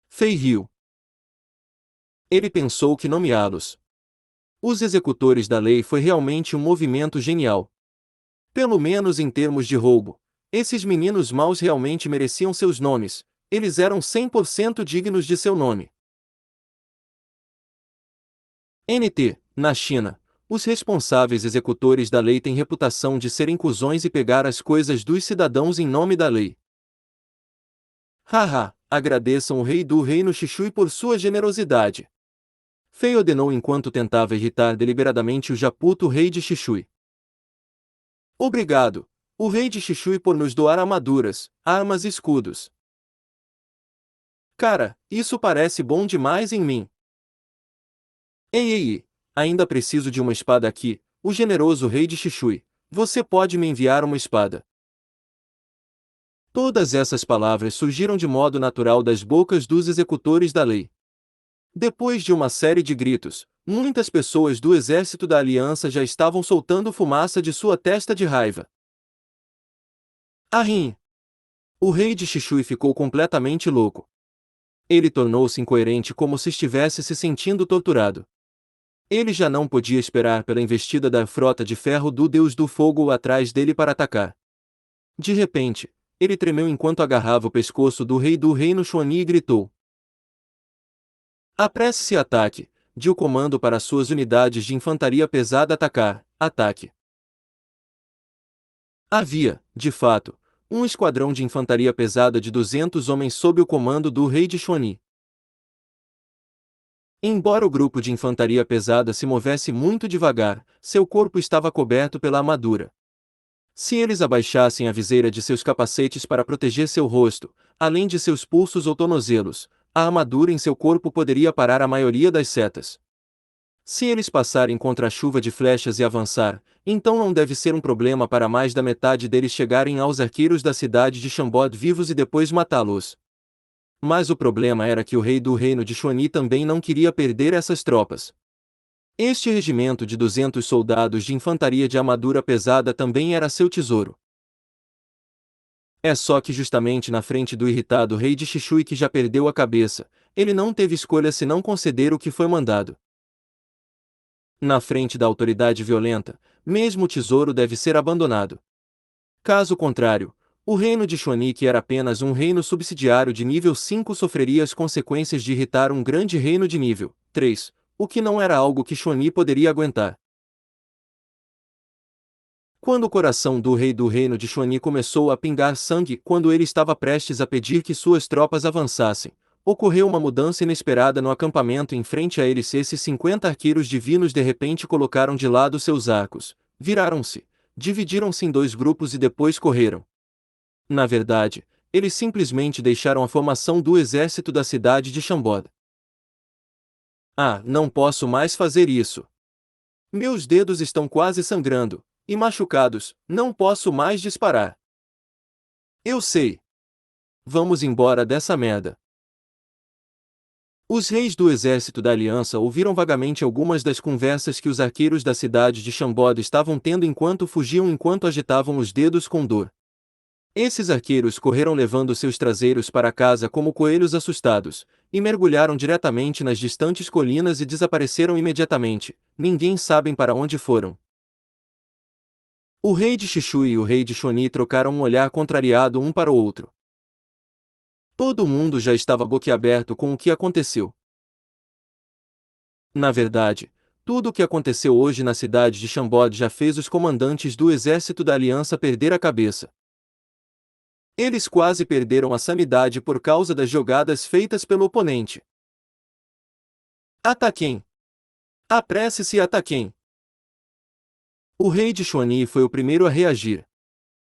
Fei riu. Ele pensou que nomeá-los os executores da lei foi realmente um movimento genial. Pelo menos em termos de roubo, esses meninos maus realmente mereciam seus nomes, eles eram 100% dignos de seu nome. Na China, os responsáveis executores da lei têm reputação de serem cuzões e pegar as coisas dos cidadãos em nome da lei. Haha, agradeçam o rei do reino Xixui por sua generosidade. Fei ordenou enquanto tentava irritar deliberadamente o Japuto rei de Xixui. Obrigado, o rei de Xixui por nos doar armaduras, armas e escudos. Cara, isso parece bom demais em mim. Ei, ainda preciso de uma espada aqui, o generoso rei de Xixui. Você pode me enviar uma espada? Todas essas palavras surgiram de modo natural das bocas dos executores da lei. Depois de uma série de gritos, muitas pessoas do exército da aliança já estavam soltando fumaça de sua testa de raiva. Ahim! O rei de Xixui ficou completamente louco. Ele tornou-se incoerente como se estivesse se sentindo torturado. Ele já não podia esperar pela investida da frota de ferro do Deus do Fogo atrás dele para atacar. De repente, ele tremeu enquanto agarrava o pescoço do rei do reino Xuani e gritou: apresse-se e ataque! De o comando para suas unidades de infantaria pesada atacar, ataque! Havia, de fato, um esquadrão de infantaria pesada de 200 homens sob o comando do rei de Xuani. Embora o grupo de infantaria pesada se movesse muito devagar, seu corpo estava coberto pela armadura. Se eles abaixassem a viseira de seus capacetes para proteger seu rosto, além de seus pulsos ou tornozelos, a armadura em seu corpo poderia parar a maioria das setas. Se eles passarem contra a chuva de flechas e avançar, então não deve ser um problema para mais da metade deles chegarem aos arqueiros da cidade de Chambord vivos e depois matá-los. Mas o problema era que o rei do reino de Xuani também não queria perder essas tropas. Este regimento de 200 soldados de infantaria de armadura pesada também era seu tesouro. É só que justamente na frente do irritado rei de Xixui que já perdeu a cabeça, ele não teve escolha senão conceder o que foi mandado. Na frente da autoridade violenta, mesmo o tesouro deve ser abandonado. Caso contrário, o reino de Xuani, que era apenas um reino subsidiário de nível 5, sofreria as consequências de irritar um grande reino de nível 3, o que não era algo que Xuani poderia aguentar. Quando o coração do rei do reino de Xuani começou a pingar sangue quando ele estava prestes a pedir que suas tropas avançassem, ocorreu uma mudança inesperada no acampamento em frente a eles. Esses 50 arqueiros divinos de repente colocaram de lado seus arcos, viraram-se, dividiram-se em dois grupos e depois correram. Na verdade, eles simplesmente deixaram a formação do exército da cidade de Chambord. Ah, não posso mais fazer isso. Meus dedos estão quase sangrando, e machucados, não posso mais disparar. Eu sei. Vamos embora dessa merda. Os reis do exército da aliança ouviram vagamente algumas das conversas que os arqueiros da cidade de Chambord estavam tendo enquanto fugiam enquanto agitavam os dedos com dor. Esses arqueiros correram levando seus traseiros para casa como coelhos assustados, e mergulharam diretamente nas distantes colinas e desapareceram imediatamente, ninguém sabe para onde foram. O rei de Xixui e o rei de Xuani trocaram um olhar contrariado um para o outro. Todo mundo já estava boquiaberto com o que aconteceu. Na verdade, tudo o que aconteceu hoje na cidade de Chambord já fez os comandantes do exército da aliança perder a cabeça. Eles quase perderam a sanidade por causa das jogadas feitas pelo oponente. Ataquem! Apresse-se e ataquem! O rei de Xuani foi o primeiro a reagir.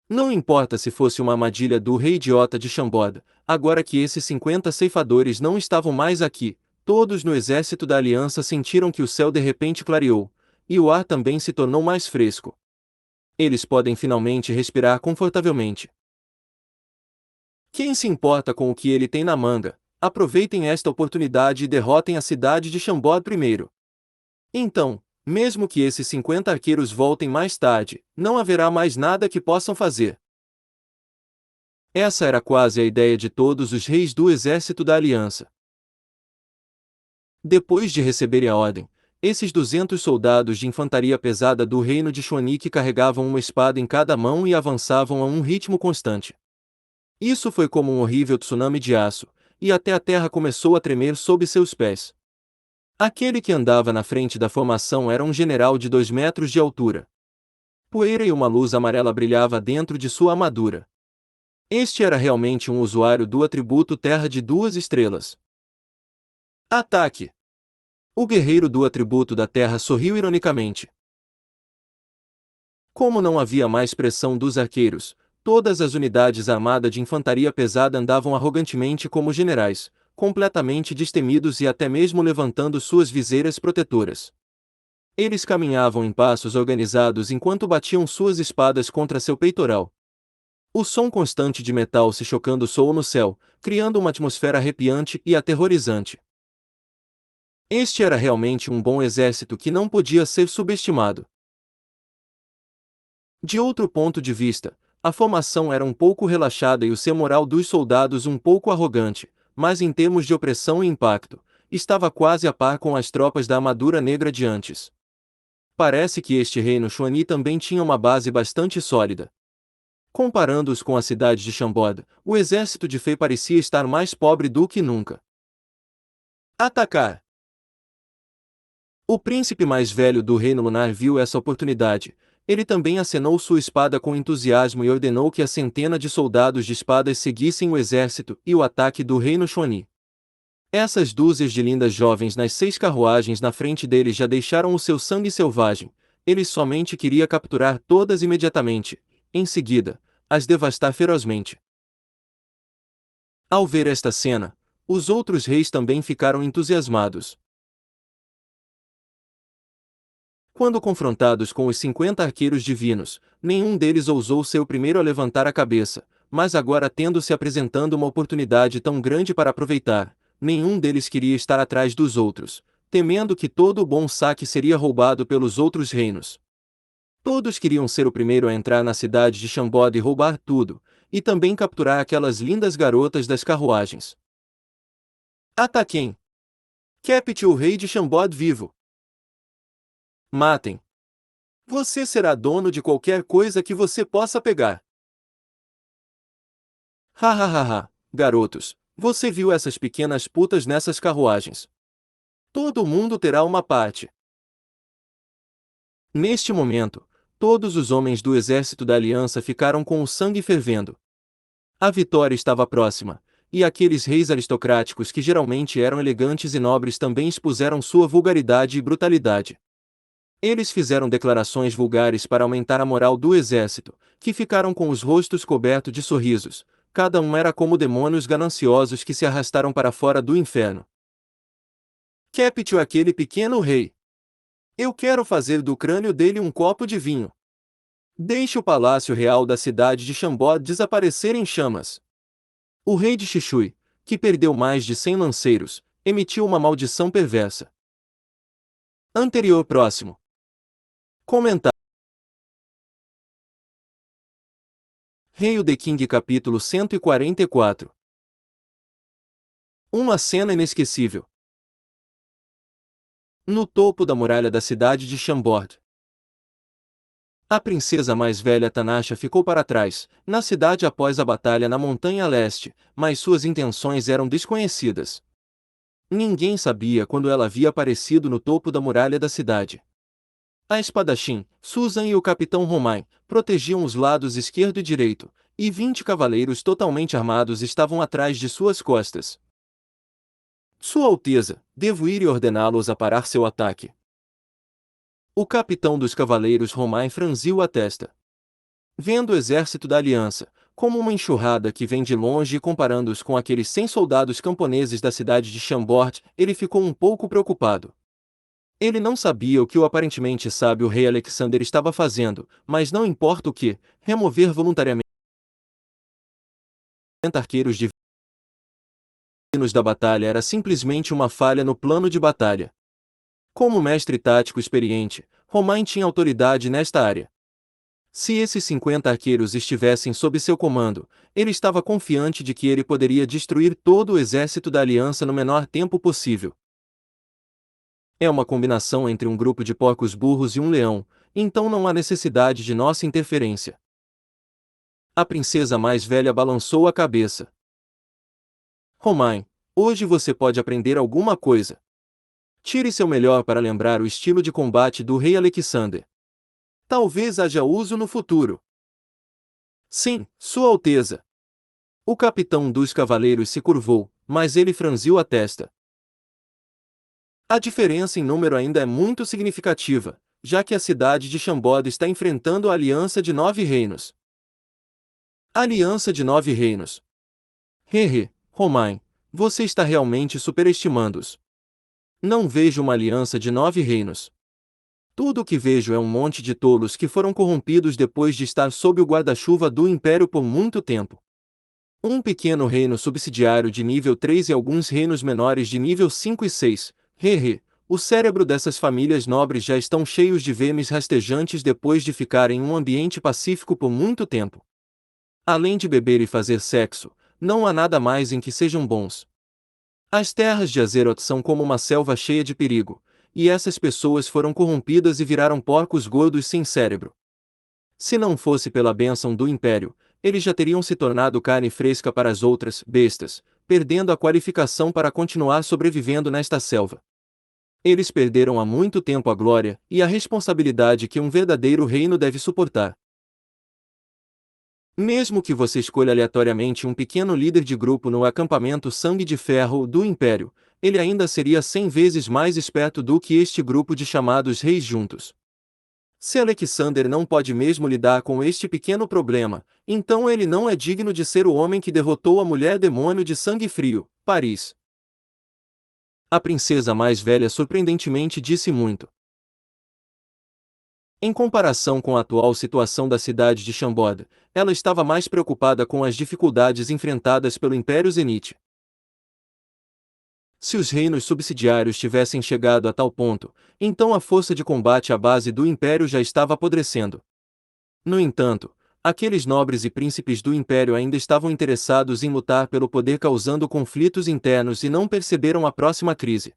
Não importa se fosse uma armadilha do rei idiota de Chambord, agora que esses 50 ceifadores não estavam mais aqui, todos no exército da aliança sentiram que o céu de repente clareou, e o ar também se tornou mais fresco. Eles podem finalmente respirar confortavelmente. Quem se importa com o que ele tem na manga? Aproveitem esta oportunidade e derrotem a cidade de Chambord primeiro. Então, mesmo que esses 50 arqueiros voltem mais tarde, não haverá mais nada que possam fazer. Essa era quase a ideia de todos os reis do exército da aliança. Depois de receberem a ordem, esses 200 soldados de infantaria pesada do reino de Xuani que carregavam uma espada em cada mão e avançavam a um ritmo constante. Isso foi como um horrível tsunami de aço, e até a terra começou a tremer sob seus pés. Aquele que andava na frente da formação era um general de 2 metros de altura. Poeira e uma luz amarela brilhava dentro de sua armadura. Este era realmente um usuário do atributo Terra de 2 estrelas. Ataque! O guerreiro do atributo da Terra sorriu ironicamente. Como não havia mais pressão dos arqueiros, todas as unidades armadas de infantaria pesada andavam arrogantemente como generais, completamente destemidos e até mesmo levantando suas viseiras protetoras. Eles caminhavam em passos organizados enquanto batiam suas espadas contra seu peitoral. O som constante de metal se chocando soou no céu, criando uma atmosfera arrepiante e aterrorizante. Este era realmente um bom exército que não podia ser subestimado. De outro ponto de vista, a formação era um pouco relaxada e o seu moral dos soldados um pouco arrogante, mas em termos de opressão e impacto, estava quase a par com as tropas da armadura negra de antes. Parece que este reino Xuani também tinha uma base bastante sólida. Comparando-os com a cidade de Chambord, o exército de Fei parecia estar mais pobre do que nunca. Atacar! O príncipe mais velho do Reino Lunar viu essa oportunidade. Ele também acenou sua espada com entusiasmo e ordenou que a centena de soldados de espadas seguissem o exército e o ataque do Reino Xuani. Essas dúzias de lindas jovens nas 6 carruagens na frente deles já deixaram o seu sangue selvagem. Ele somente queria capturar todas imediatamente. Em seguida, as devastar ferozmente. Ao ver esta cena, os outros reis também ficaram entusiasmados. Quando confrontados com os 50 arqueiros divinos, nenhum deles ousou ser o primeiro a levantar a cabeça, mas agora tendo-se apresentando uma oportunidade tão grande para aproveitar, nenhum deles queria estar atrás dos outros, temendo que todo o bom saque seria roubado pelos outros reinos. Todos queriam ser o primeiro a entrar na cidade de Chambord e roubar tudo, e também capturar aquelas lindas garotas das carruagens. Ataquem! Capite o rei de Chambord vivo! Matem! Você será dono de qualquer coisa que você possa pegar. Ha ha ha ha, garotos, você viu essas pequenas putas nessas carruagens? Todo mundo terá uma parte. Neste momento, todos os homens do exército da aliança ficaram com o sangue fervendo. A vitória estava próxima, e aqueles reis aristocráticos que geralmente eram elegantes e nobres também expuseram sua vulgaridade e brutalidade. Eles fizeram declarações vulgares para aumentar a moral do exército, que ficaram com os rostos cobertos de sorrisos. Cada um era como demônios gananciosos que se arrastaram para fora do inferno. Capite aquele pequeno rei. Eu quero fazer do crânio dele um copo de vinho. Deixe o palácio real da cidade de Chambord desaparecer em chamas. O rei de Xixui, que perdeu mais de 100 lanceiros, emitiu uma maldição perversa. Anterior próximo. Comentário. Rei The King capítulo 144. Uma cena inesquecível. No topo da muralha da cidade de Chambord. A princesa mais velha Tanasha ficou para trás, na cidade após a batalha na Montanha Leste, mas suas intenções eram desconhecidas. Ninguém sabia quando ela havia aparecido no topo da muralha da cidade. A espadachim, Susan e o capitão Romain, protegiam os lados esquerdo e direito, e 20 cavaleiros totalmente armados estavam atrás de suas costas. Sua Alteza, devo ir e ordená-los a parar seu ataque. O capitão dos cavaleiros Romain franziu a testa. Vendo o exército da aliança, como uma enxurrada que vem de longe e comparando-os com aqueles 100 soldados camponeses da cidade de Chambord, ele ficou um pouco preocupado. Ele não sabia o que o aparentemente sábio rei Alexander estava fazendo, mas não importa o que, remover voluntariamente arqueiros divinos da batalha era simplesmente uma falha no plano de batalha. Como mestre tático experiente, Romain tinha autoridade nesta área. Se esses 50 arqueiros estivessem sob seu comando, ele estava confiante de que ele poderia destruir todo o exército da aliança no menor tempo possível. É uma combinação entre um grupo de porcos burros e um leão, então não há necessidade de nossa interferência. A princesa mais velha balançou a cabeça. Romain, hoje você pode aprender alguma coisa. Tire seu melhor para lembrar o estilo de combate do rei Alexander. Talvez haja uso no futuro. Sim, Sua Alteza. O capitão dos cavaleiros se curvou, mas ele franziu a testa. A diferença em número ainda é muito significativa, já que a cidade de Chambord está enfrentando a Aliança de 9 Reinos. Aliança de 9 Reinos. Hehe, Romain, você está realmente superestimando-os. Não vejo uma aliança de 9 reinos. Tudo o que vejo é um monte de tolos que foram corrompidos depois de estar sob o guarda-chuva do Império por muito tempo. Um pequeno reino subsidiário de nível 3 e alguns reinos menores de nível 5 e 6. Hehe, o cérebro dessas famílias nobres já estão cheios de vermes rastejantes depois de ficar em um ambiente pacífico por muito tempo. Além de beber e fazer sexo, não há nada mais em que sejam bons. As terras de Azeroth são como uma selva cheia de perigo, e essas pessoas foram corrompidas e viraram porcos gordos sem cérebro. Se não fosse pela bênção do Império, eles já teriam se tornado carne fresca para as outras bestas, perdendo a qualificação para continuar sobrevivendo nesta selva. Eles perderam há muito tempo a glória e a responsabilidade que um verdadeiro reino deve suportar. Mesmo que você escolha aleatoriamente um pequeno líder de grupo no acampamento Sangue de Ferro do Império, ele ainda seria 100 vezes mais esperto do que este grupo de chamados reis juntos. Se Alexander não pode mesmo lidar com este pequeno problema, então ele não é digno de ser o homem que derrotou a mulher demônio de sangue frio, Paris. A princesa mais velha surpreendentemente disse muito. Em comparação com a atual situação da cidade de Chambord, ela estava mais preocupada com as dificuldades enfrentadas pelo Império Zenite. Se os reinos subsidiários tivessem chegado a tal ponto, então a força de combate à base do Império já estava apodrecendo. No entanto, aqueles nobres e príncipes do Império ainda estavam interessados em lutar pelo poder, causando conflitos internos, e não perceberam a próxima crise.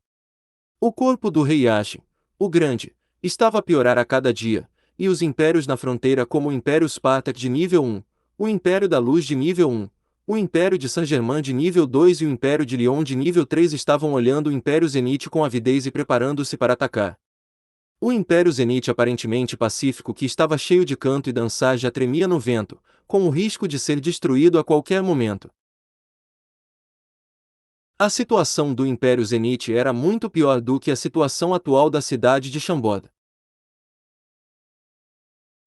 O corpo do rei Ashin, o Grande, estava a piorar a cada dia, e os impérios na fronteira, como o Império Spartak de nível 1, o Império da Luz de nível 1, o Império de Saint-Germain de nível 2 e o Império de Lyon de nível 3, estavam olhando o Império Zenite com avidez e preparando-se para atacar. O Império Zenite, aparentemente pacífico, que estava cheio de canto e dançar, já tremia no vento, com o risco de ser destruído a qualquer momento. A situação do Império Zenite era muito pior do que a situação atual da cidade de Chambord.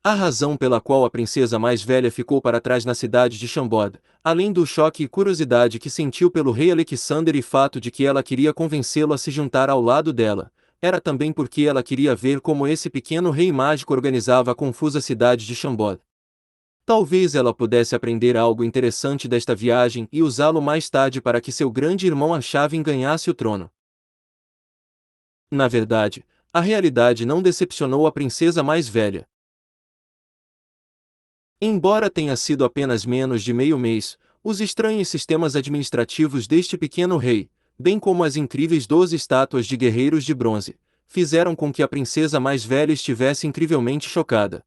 A razão pela qual a princesa mais velha ficou para trás na cidade de Chambord, além do choque e curiosidade que sentiu pelo rei Alexander e fato de que ela queria convencê-lo a se juntar ao lado dela, era também porque ela queria ver como esse pequeno rei mágico organizava a confusa cidade de Chambord. Talvez ela pudesse aprender algo interessante desta viagem e usá-lo mais tarde para que seu grande irmão Arshavin ganhasse o trono. Na verdade, a realidade não decepcionou a princesa mais velha. Embora tenha sido apenas menos de meio mês, os estranhos sistemas administrativos deste pequeno rei, bem como as incríveis 12 estátuas de guerreiros de bronze, fizeram com que a princesa mais velha estivesse incrivelmente chocada.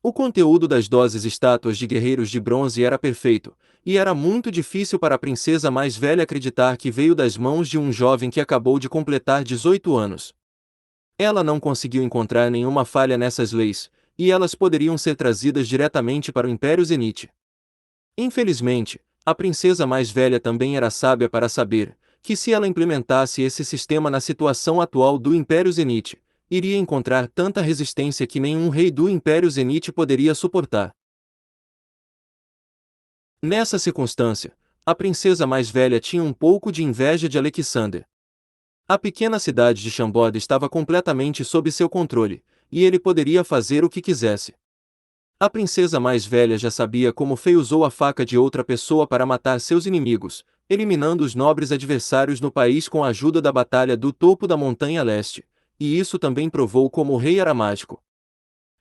O conteúdo das 12 estátuas de guerreiros de bronze era perfeito, e era muito difícil para a princesa mais velha acreditar que veio das mãos de um jovem que acabou de completar 18 anos. Ela não conseguiu encontrar nenhuma falha nessas leis, e elas poderiam ser trazidas diretamente para o Império Zenite. Infelizmente, a princesa mais velha também era sábia para saber que, se ela implementasse esse sistema na situação atual do Império Zenite, iria encontrar tanta resistência que nenhum rei do Império Zenite poderia suportar. Nessa circunstância, a princesa mais velha tinha um pouco de inveja de Alexander. A pequena cidade de Chambord estava completamente sob seu controle, e ele poderia fazer o que quisesse. A princesa mais velha já sabia como Fei usou a faca de outra pessoa para matar seus inimigos, eliminando os nobres adversários no país com a ajuda da Batalha do Topo da Montanha Leste, e isso também provou como o rei era mágico.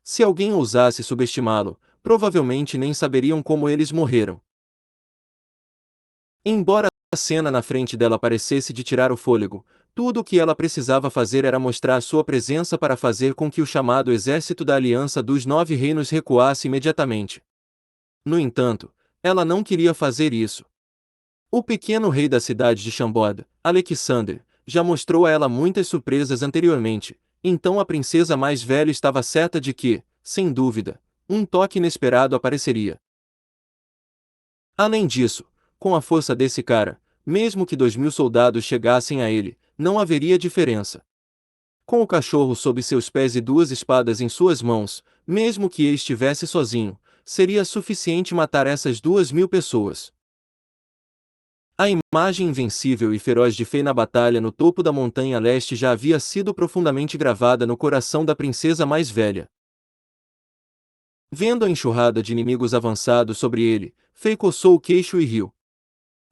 Se alguém ousasse subestimá-lo, provavelmente nem saberiam como eles morreram. Embora a cena na frente dela parecesse de tirar o fôlego, tudo o que ela precisava fazer era mostrar sua presença para fazer com que o chamado Exército da Aliança dos Nove Reinos recuasse imediatamente. No entanto, ela não queria fazer isso. O pequeno rei da cidade de Chambord, Alexander, já mostrou a ela muitas surpresas anteriormente, então a princesa mais velha estava certa de que, sem dúvida, um toque inesperado apareceria. Além disso, com a força desse cara, mesmo que 2.000 soldados chegassem a ele, não haveria diferença. Com o cachorro sob seus pés e 2 espadas em suas mãos, mesmo que ele estivesse sozinho, seria suficiente matar essas 2.000 pessoas. A imagem invencível e feroz de Fei na batalha no topo da montanha leste já havia sido profundamente gravada no coração da princesa mais velha. Vendo a enxurrada de inimigos avançados sobre ele, Fei coçou o queixo e riu.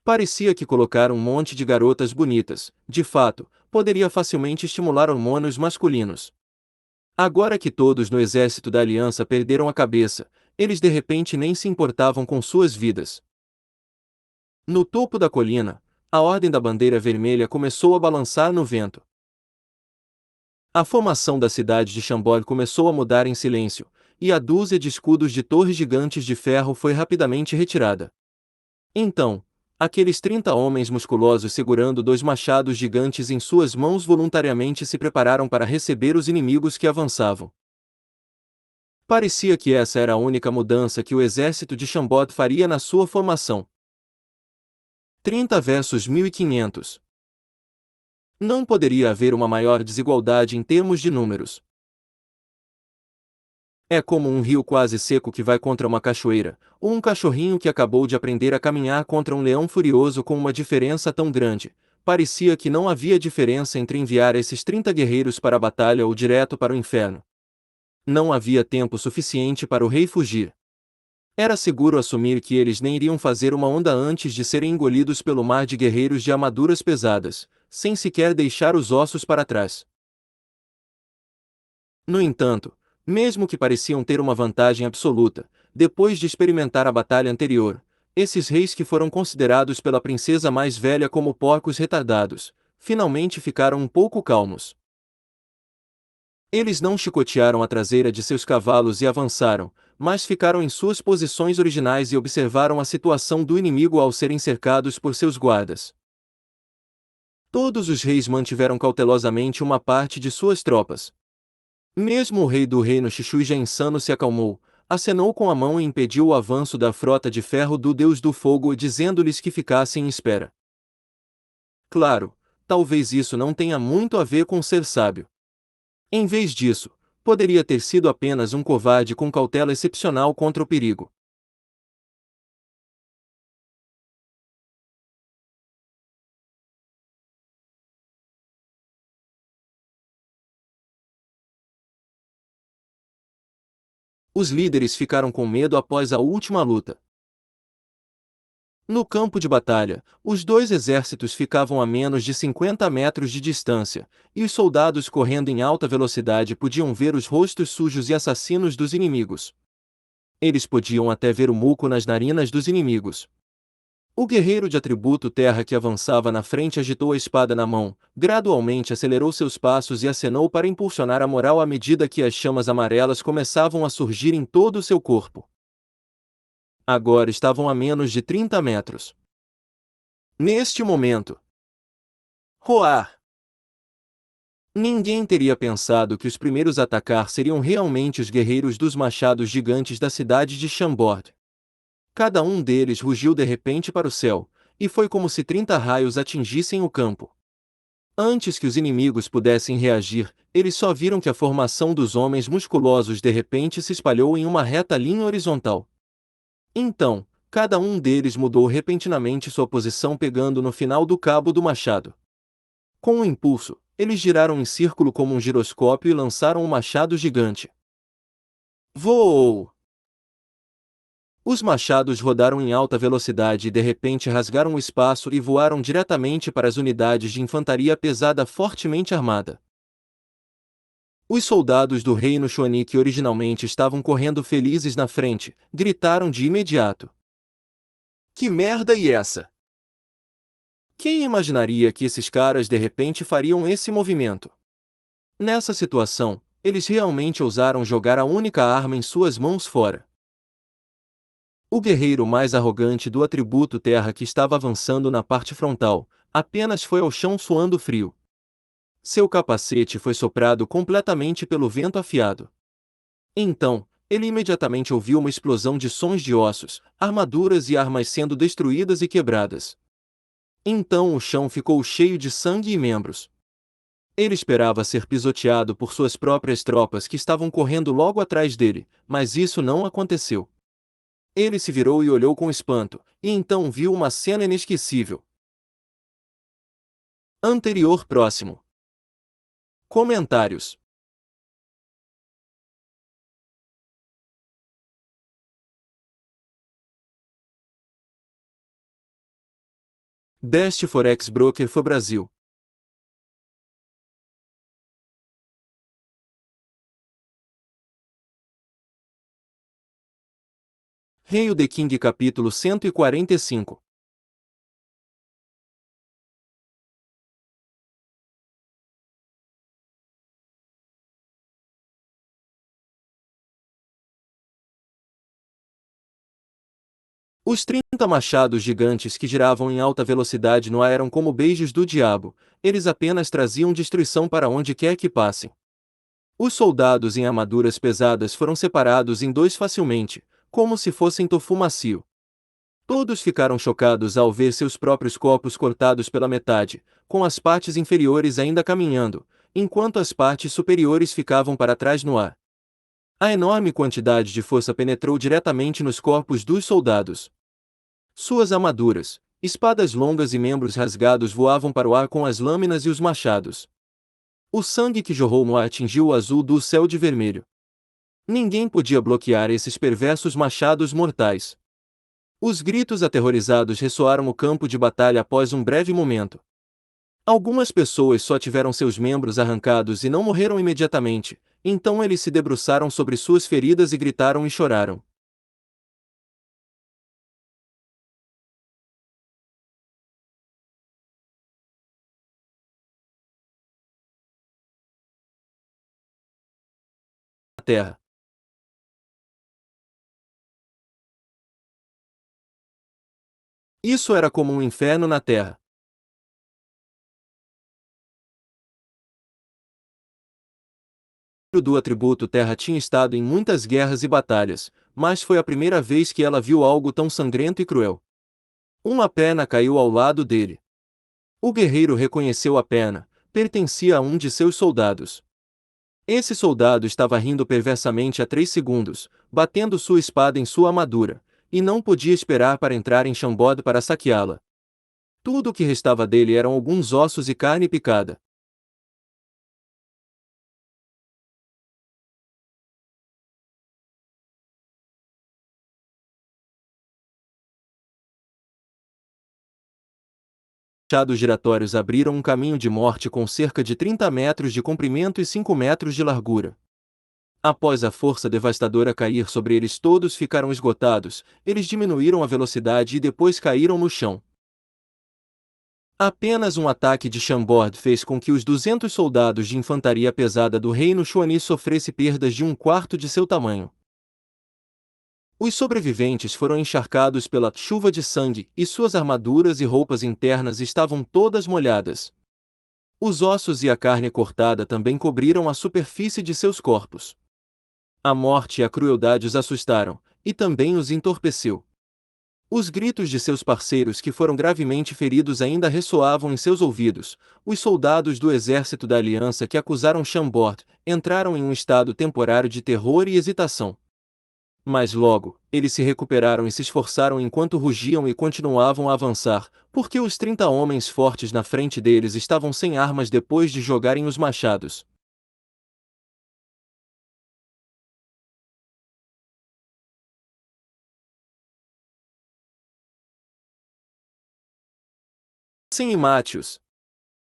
Parecia que colocar um monte de garotas bonitas, de fato, poderia facilmente estimular hormônios masculinos. Agora que todos no exército da aliança perderam a cabeça, eles de repente nem se importavam com suas vidas. No topo da colina, a ordem da bandeira vermelha começou a balançar no vento. A formação da cidade de Chambord começou a mudar em silêncio, e a dúzia de escudos de torres gigantes de ferro foi rapidamente retirada. Então, aqueles 30 homens musculosos segurando 2 machados gigantes em suas mãos voluntariamente se prepararam para receber os inimigos que avançavam. Parecia que essa era a única mudança que o exército de Chambord faria na sua formação. 30 versus 1500. Não poderia haver uma maior desigualdade em termos de números. É como um rio quase seco que vai contra uma cachoeira, ou um cachorrinho que acabou de aprender a caminhar contra um leão furioso com uma diferença tão grande. Parecia que não havia diferença entre enviar esses 30 guerreiros para a batalha ou direto para o inferno. Não havia tempo suficiente para o rei fugir. Era seguro assumir que eles nem iriam fazer uma onda antes de serem engolidos pelo mar de guerreiros de armaduras pesadas, sem sequer deixar os ossos para trás. No entanto, mesmo que pareciam ter uma vantagem absoluta, depois de experimentar a batalha anterior, esses reis que foram considerados pela princesa mais velha como porcos retardados, finalmente ficaram um pouco calmos. Eles não chicotearam a traseira de seus cavalos e avançaram, mas ficaram em suas posições originais e observaram a situação do inimigo ao serem cercados por seus guardas. Todos os reis mantiveram cautelosamente uma parte de suas tropas. Mesmo o rei do reino Xixui já insano se acalmou, acenou com a mão e impediu o avanço da frota de ferro do deus do fogo, dizendo-lhes que ficassem em espera. Claro, talvez isso não tenha muito a ver com ser sábio. Em vez disso, poderia ter sido apenas um covarde com cautela excepcional contra o perigo. Os líderes ficaram com medo após a última luta. No campo de batalha, os dois exércitos ficavam a menos de 50 metros de distância, e os soldados correndo em alta velocidade podiam ver os rostos sujos e assassinos dos inimigos. Eles podiam até ver o muco nas narinas dos inimigos. O guerreiro de atributo terra que avançava na frente agitou a espada na mão, gradualmente acelerou seus passos e acenou para impulsionar a moral à medida que as chamas amarelas começavam a surgir em todo o seu corpo. Agora estavam a menos de 30 metros. Neste momento, roar! Ninguém teria pensado que os primeiros a atacar seriam realmente os guerreiros dos machados gigantes da cidade de Chambord. Cada um deles rugiu de repente para o céu, e foi como se 30 raios atingissem o campo. Antes que os inimigos pudessem reagir, eles só viram que a formação dos homens musculosos de repente se espalhou em uma reta linha horizontal. Então, cada um deles mudou repentinamente sua posição pegando no final do cabo do machado. Com um impulso, eles giraram em círculo como um giroscópio e lançaram o machado gigante. Voou! Os machados rodaram em alta velocidade e de repente rasgaram o espaço e voaram diretamente para as unidades de infantaria pesada fortemente armada. Os soldados do reino Xuani que originalmente estavam correndo felizes na frente, gritaram de imediato. Que merda é essa? Quem imaginaria que esses caras de repente fariam esse movimento? Nessa situação, eles realmente ousaram jogar a única arma em suas mãos fora. O guerreiro mais arrogante do atributo terra que estava avançando na parte frontal, apenas foi ao chão suando frio. Seu capacete foi soprado completamente pelo vento afiado. Então, ele imediatamente ouviu uma explosão de sons de ossos, armaduras e armas sendo destruídas e quebradas. Então o chão ficou cheio de sangue e membros. Ele esperava ser pisoteado por suas próprias tropas que estavam correndo logo atrás dele, mas isso não aconteceu. Ele se virou e olhou com espanto, e então viu uma cena inesquecível. Anterior próximo. Comentários. Best Forex Broker for Brasil. Rei The King capítulo 145. Os 30 machados gigantes que giravam em alta velocidade no ar eram como beijos do diabo, eles apenas traziam destruição para onde quer que passem. Os soldados em armaduras pesadas foram separados em dois facilmente, como se fossem tofu macio. Todos ficaram chocados ao ver seus próprios corpos cortados pela metade, com as partes inferiores ainda caminhando, enquanto as partes superiores ficavam para trás no ar. A enorme quantidade de força penetrou diretamente nos corpos dos soldados. Suas armaduras, espadas longas e membros rasgados voavam para o ar com as lâminas e os machados. O sangue que jorrou no ar atingiu o azul do céu de vermelho. Ninguém podia bloquear esses perversos machados mortais. Os gritos aterrorizados ressoaram no campo de batalha após um breve momento. Algumas pessoas só tiveram seus membros arrancados e não morreram imediatamente, então eles se debruçaram sobre suas feridas e gritaram e choraram. A terra. Isso era como um inferno na terra. Do atributo Terra tinha estado em muitas guerras e batalhas, mas foi a primeira vez que ela viu algo tão sangrento e cruel. Uma perna caiu ao lado dele. O guerreiro reconheceu a perna, pertencia a um de seus soldados. Esse soldado estava rindo perversamente há 3 segundos, batendo sua espada em sua armadura, e não podia esperar para entrar em Chambord para saqueá-la. Tudo o que restava dele eram alguns ossos e carne picada. Machados giratórios abriram um caminho de morte com cerca de 30 metros de comprimento e 5 metros de largura. Após a força devastadora cair sobre eles, todos ficaram esgotados, eles diminuíram a velocidade e depois caíram no chão. Apenas um ataque de Chambord fez com que os 200 soldados de infantaria pesada do reino Xuani sofressem perdas de um quarto de seu tamanho. Os sobreviventes foram encharcados pela chuva de sangue, e suas armaduras e roupas internas estavam todas molhadas. Os ossos e a carne cortada também cobriram a superfície de seus corpos. A morte e a crueldade os assustaram, e também os entorpeceu. Os gritos de seus parceiros que foram gravemente feridos ainda ressoavam em seus ouvidos. Os soldados do exército da Aliança que acusaram Chambord entraram em um estado temporário de terror e hesitação. Mas logo, eles se recuperaram e se esforçaram enquanto rugiam e continuavam a avançar, porque os 30 homens fortes na frente deles estavam sem armas depois de jogarem os machados. Sim, e mate-os.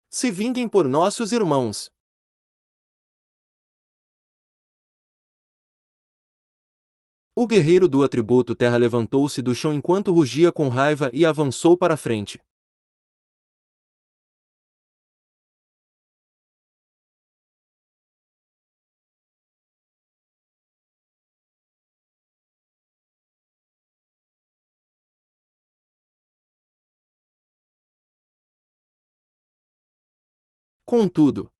Se vinguem por nossos irmãos. O guerreiro do atributo terra levantou-se do chão enquanto rugia com raiva e avançou para a frente. Contudo,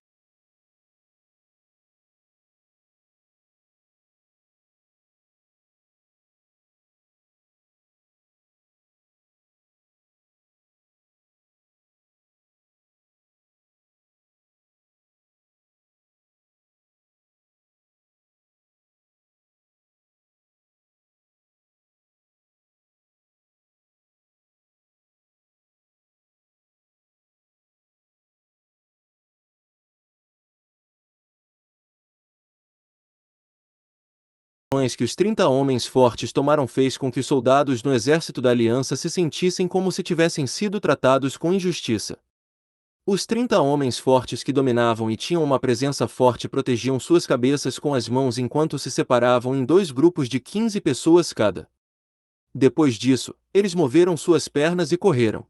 que os 30 homens fortes tomaram fez com que os soldados no exército da Aliança se sentissem como se tivessem sido tratados com injustiça. Os 30 homens fortes que dominavam e tinham uma presença forte protegiam suas cabeças com as mãos enquanto se separavam em dois grupos de 15 pessoas cada. Depois disso, eles moveram suas pernas e correram.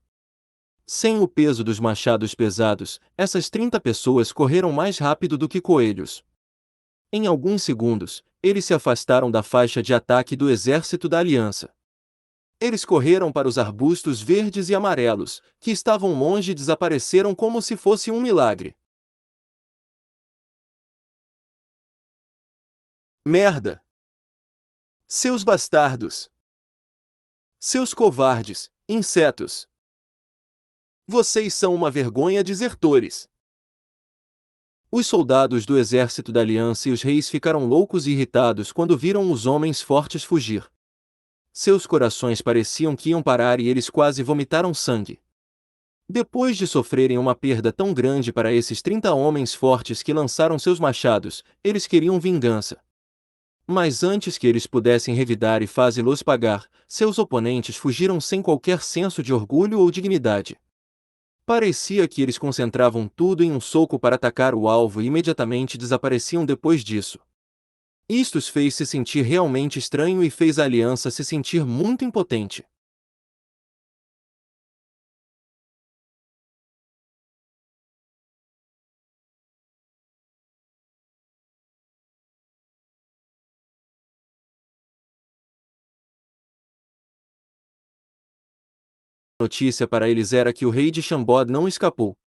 Sem o peso dos machados pesados, essas 30 pessoas correram mais rápido do que coelhos. Em alguns segundos, eles se afastaram da faixa de ataque do exército da Aliança. Eles correram para os arbustos verdes e amarelos, que estavam longe e desapareceram como se fosse um milagre. Merda! Seus bastardos! Seus covardes, insetos! Vocês são uma vergonha, desertores! Os soldados do exército da Aliança e os reis ficaram loucos e irritados quando viram os homens fortes fugir. Seus corações pareciam que iam parar e eles quase vomitaram sangue. Depois de sofrerem uma perda tão grande para esses 30 homens fortes que lançaram seus machados, eles queriam vingança. Mas antes que eles pudessem revidar e fazê-los pagar, seus oponentes fugiram sem qualquer senso de orgulho ou dignidade. Parecia que eles concentravam tudo em um soco para atacar o alvo e imediatamente desapareciam depois disso. Isto os fez se sentir realmente estranho e fez a aliança se sentir muito impotente. A notícia para eles era que o rei de Chambod não escapou.